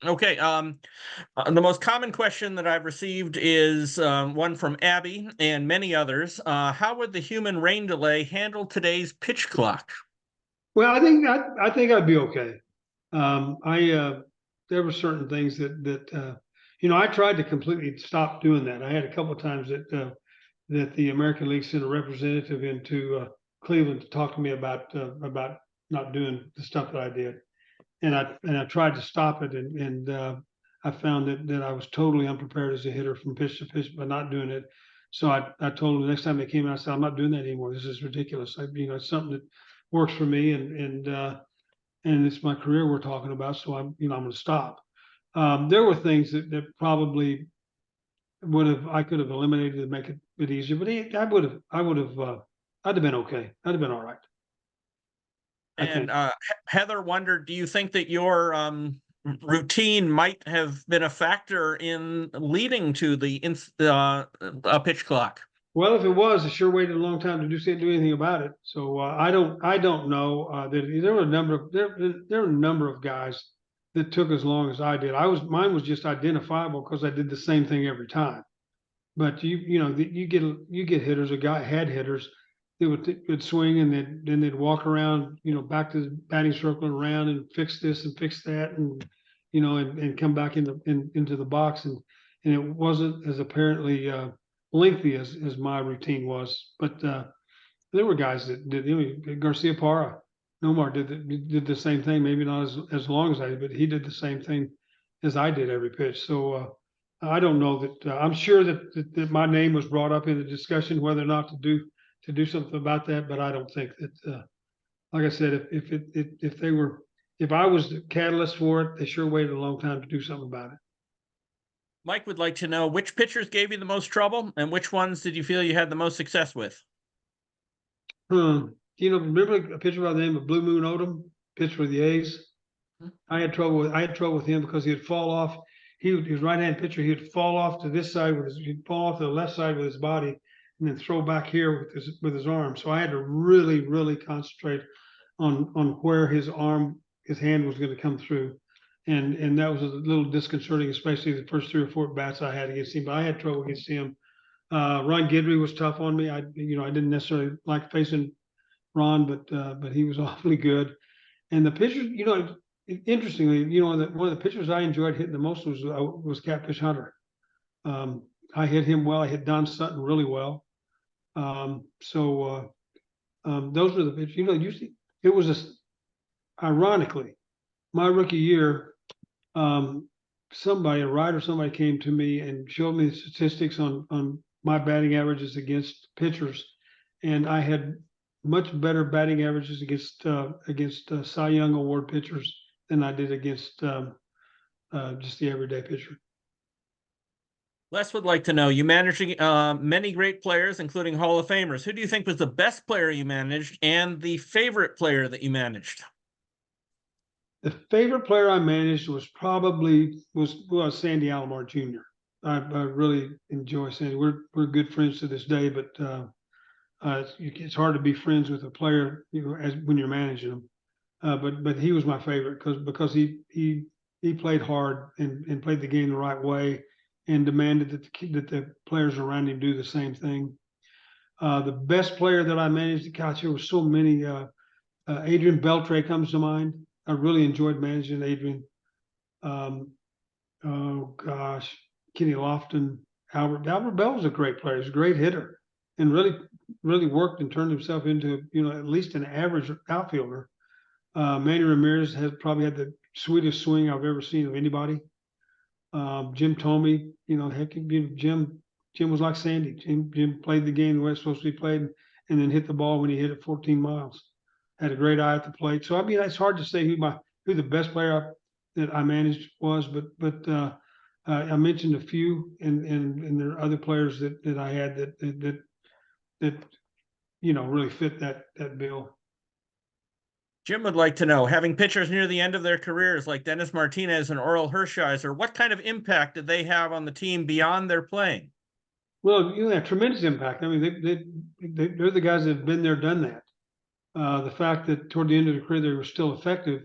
Okay. The most common question that I've received is one from Abby and many others. How would the human rain delay handle today's pitch clock? Well, I think I'd be okay. There were certain things that I tried to completely stop doing that. I had a couple of times that the American League sent a representative into Cleveland to talk to me about not doing the stuff that I did, and I tried to stop it, and I found that I was totally unprepared as a hitter from pitch to pitch by not doing it. So I told them the next time they came in, I said, I'm not doing that anymore. This is ridiculous. It's something that works for me, and it's my career we're talking about. So I'm going to stop. There were things that probably I could have eliminated to make it easier, but I'd have been okay. I'd have been all right. And Heather wondered, do you think that your routine might have been a factor in leading to the pitch clock? Well, if it was, I sure waited a long time to do anything about it. So I don't know. There were a number of guys that took as long as I did. Mine was just identifiable because I did the same thing every time. But you get hitters. A guy had hitters that would swing, and then they'd walk around, back to the batting circle and around and fix this and fix that, and and come back into the box, and it wasn't as apparently lengthy as my routine was. But there were guys that did. Garcia Parra, Nomar did the same thing. Maybe not as long as I did, but he did the same thing as I did every pitch. So I don't know that. I'm sure that my name was brought up in the discussion whether or not to do something about that, but I don't think that. Like I said, if I was the catalyst for it, they sure waited a long time to do something about it. Mike would like to know which pitchers gave you the most trouble, and which ones did you feel you had the most success with? Remember a pitcher by the name of Blue Moon Odom, pitched for the A's? I had trouble with him because he'd fall off. He was right-hand pitcher. He'd fall off to this side he'd fall off to the left side with his body, and then throw back here with his arm. So I had to really, really concentrate on where his hand was going to come through. And that was a little disconcerting, especially the first 3 or 4 bats I had against him. But I had trouble against him. Ron Guidry was tough on me. I didn't necessarily like facing Ron, but he was awfully good. And the pitchers, interestingly, one of the pitchers I enjoyed hitting the most was Catfish Hunter. I hit him well. I hit Don Sutton really well. So those were the pitchers. Usually it was ironically, my rookie year, a writer, somebody came to me and showed me the statistics on my batting averages against pitchers, and I had much better batting averages against Cy Young Award pitchers than I did against just the everyday pitcher. Les would like to know, you managed many great players, including Hall of Famers. Who do you think was the best player you managed and the favorite player that you managed? The favorite player I managed was Sandy Alomar Jr. I really enjoy Sandy. We're good friends to this day, but it's hard to be friends with a player, when you're managing them. But he was my favorite because he played hard and played the game the right way, and demanded that the players around him do the same thing. The best player that I managed, gosh, there were so many. Adrian Beltre comes to mind. I really enjoyed managing Adrian. Kenny Lofton, Albert Bell was a great player. He was a great hitter. and really worked and turned himself into, at least an average outfielder. Manny Ramirez has probably had the sweetest swing I've ever seen of anybody. Jim Thome, heck, Jim was like Sandy. Jim played the game the way it's supposed to be played, and then hit the ball when he hit it 14 miles. Had a great eye at the plate. So I mean, it's hard to say who the best player that I managed was, but I mentioned a few, and there are other players that I had that really fit that bill. Jim would like to know, having pitchers near the end of their careers like Dennis Martinez and Oral Hershiser, what kind of impact did they have on the team beyond their playing? Well, tremendous impact. I mean, they're the guys that have been there, done that. The fact that toward the end of the career they were still effective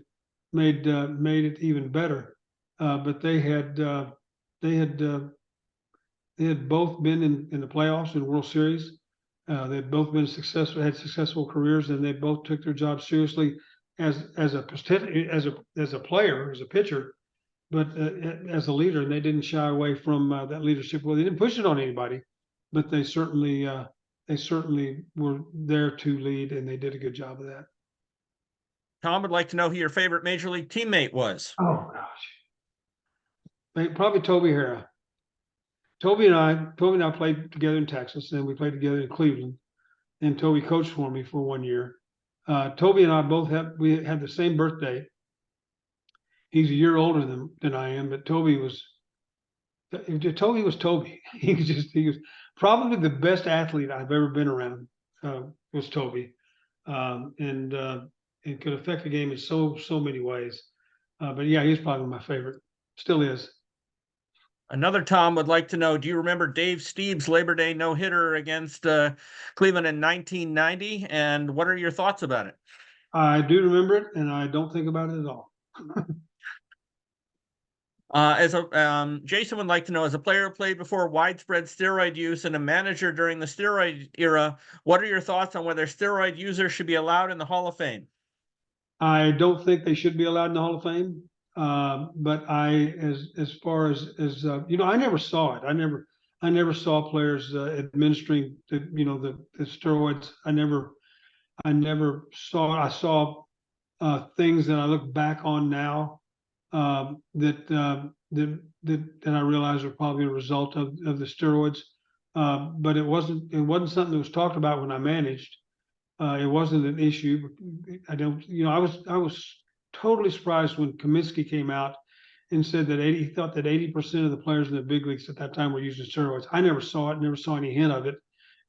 made it even better. But they had both been in the playoffs and World Series. They had both been had successful careers, and they both took their job seriously as a player, as a pitcher, but as a leader. And they didn't shy away from that leadership. Well, they didn't push it on anybody, but they certainly were there to lead, and they did a good job of that. Tom would like to know who your favorite major league teammate was. Oh gosh, probably Toby Harrah. Toby and I played together in Texas, and we played together in Cleveland. And Toby coached for me for 1 year. Toby and I both had the same birthday. He's a year older than I am, but Toby was Toby. He was probably the best athlete I've ever been around. Was Toby, and could affect the game in so many ways. But yeah, he's probably my favorite. Still is. Another Tom would like to know, do you remember Dave Steeb's Labor Day no-hitter against Cleveland in 1990? And what are your thoughts about it? I do remember it, and I don't think about it at all. Jason would like to know, as a player who played before widespread steroid use and a manager during the steroid era, what are your thoughts on whether steroid users should be allowed in the Hall of Fame? I don't think they should be allowed in the Hall of Fame. But as far as I never saw it. I never saw players administering the steroids. I never saw it. I saw things that I look back on now that I realize are probably a result of the steroids. But it wasn't something that was talked about when I managed. It wasn't an issue. I was totally surprised when Kaminsky came out and said that he thought that 80% of the players in the big leagues at that time were using steroids. I never saw it, never saw any hint of it.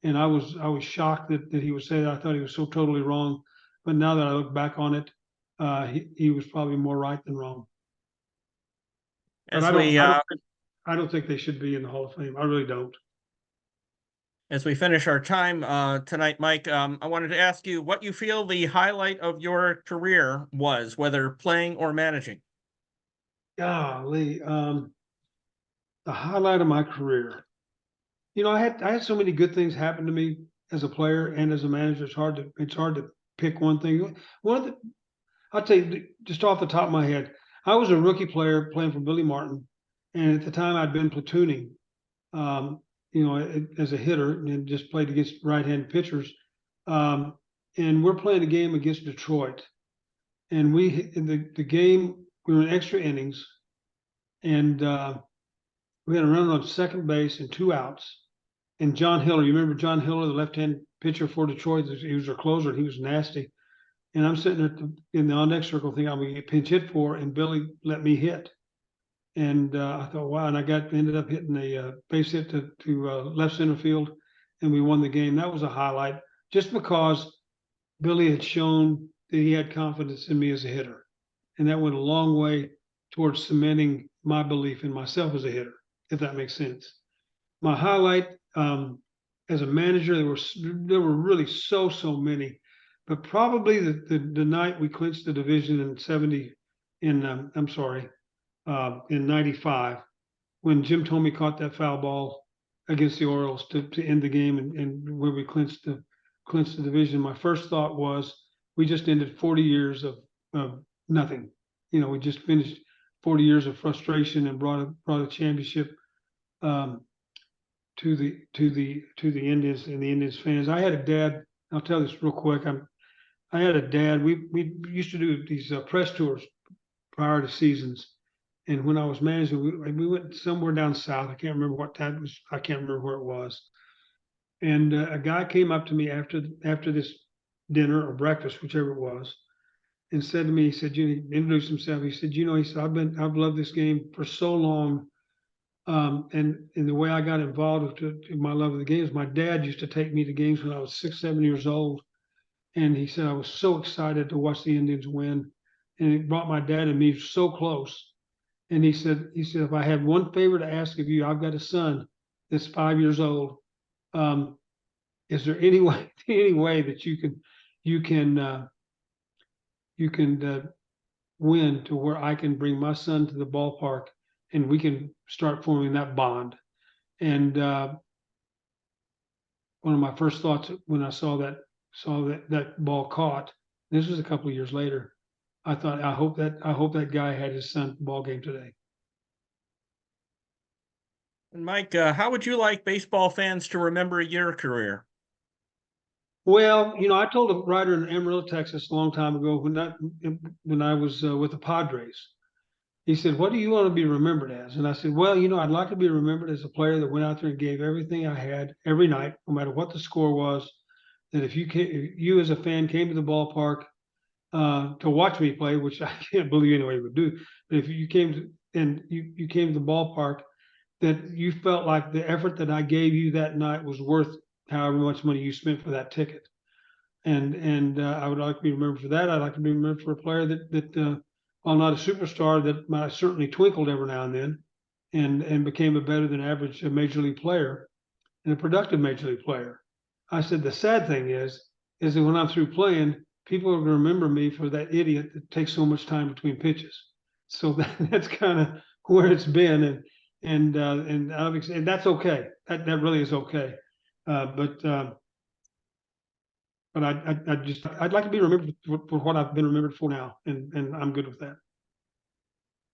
And I was shocked that he would say that. I thought he was so totally wrong. But now that I look back on it, he was probably more right than wrong. But I don't think they should be in the Hall of Fame. I really don't. As we finish our time tonight, Mike, I wanted to ask you what you feel the highlight of your career was, whether playing or managing. Golly, the highlight of my career. I had so many good things happen to me as a player and as a manager. It's hard to pick one thing. I'll tell you just off the top of my head. I was a rookie player playing for Billy Martin, and at the time I'd been platooning. As a hitter, and just played against right-handed pitchers. And we're playing a game against Detroit. And the game, we were in extra innings, and we had a runner on second base and 2 outs. And John Hiller, you remember John Hiller, the left-hand pitcher for Detroit? He was our closer, and he was nasty. And I'm sitting there in the on-deck circle thinking I'm going to get pinch hit for, and Billy let me hit. And I thought, wow, and I ended up hitting a base hit to left center field, and we won the game. That was a highlight, just because Billy had shown that he had confidence in me as a hitter. And that went a long way towards cementing my belief in myself as a hitter, if that makes sense. My highlight as a manager, there were really so many, but probably the night we clinched the division in 95, when Jim Thome caught that foul ball against the Orioles to end the game, and where we clinched the division. My first thought was, we just ended 40 years of nothing. We just finished 40 years of frustration and brought a championship the Indians and the Indians fans. I had a dad. I'll tell this real quick. I had a dad. We used to do these press tours prior to seasons, and when I was managing, we went somewhere down south. I can't remember what that was. I can't remember where it was. And a guy came up to me after this dinner or breakfast, whichever it was, and said to me, he said, he introduced himself. He said, he said, I've loved this game for so long. And the way I got involved with my love of the games, my dad used to take me to games when I was 6, 7 years old. And he said, I was so excited to watch the Indians win. And it brought my dad and me so close. And he said, if I had one favor to ask of you, I've got a son that's 5 years old. Is there any way that you can win to where I can bring my son to the ballpark and we can start forming that bond? And one of my first thoughts when I saw that ball caught, this was a couple of years later, I thought, I hope that guy had his son at the ball game today. And Mike, how would you like baseball fans to remember your career? Well, I told a writer in Amarillo, Texas, a long time ago when I was with the Padres. He said, "What do you want to be remembered as?" And I said, "Well, I'd like to be remembered as a player that went out there and gave everything I had every night, no matter what the score was. That if you as a fan came to the ballpark to watch me play, which I can't believe anybody would do, but if you came to the ballpark, that you felt like the effort that I gave you that night was worth however much money you spent for that ticket." And I would like to be remembered for that. I'd like to be remembered for a player that while not a superstar, that I certainly twinkled every now and then, and became a better than average major league player and a productive major league player. I said the sad thing is that when I'm through playing, people are going to remember me for that idiot that takes so much time between pitches. So that's kind of where it's been, and that's okay. That really is okay. But I'd like to be remembered for what I've been remembered for now, and I'm good with that.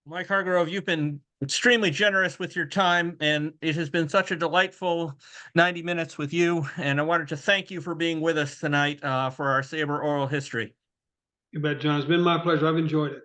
Mike Hargrove, you've been extremely generous with your time, and it has been such a delightful 90 minutes with you. And I wanted to thank you for being with us tonight for our SABR Oral History. You bet, John. It's been my pleasure. I've enjoyed it.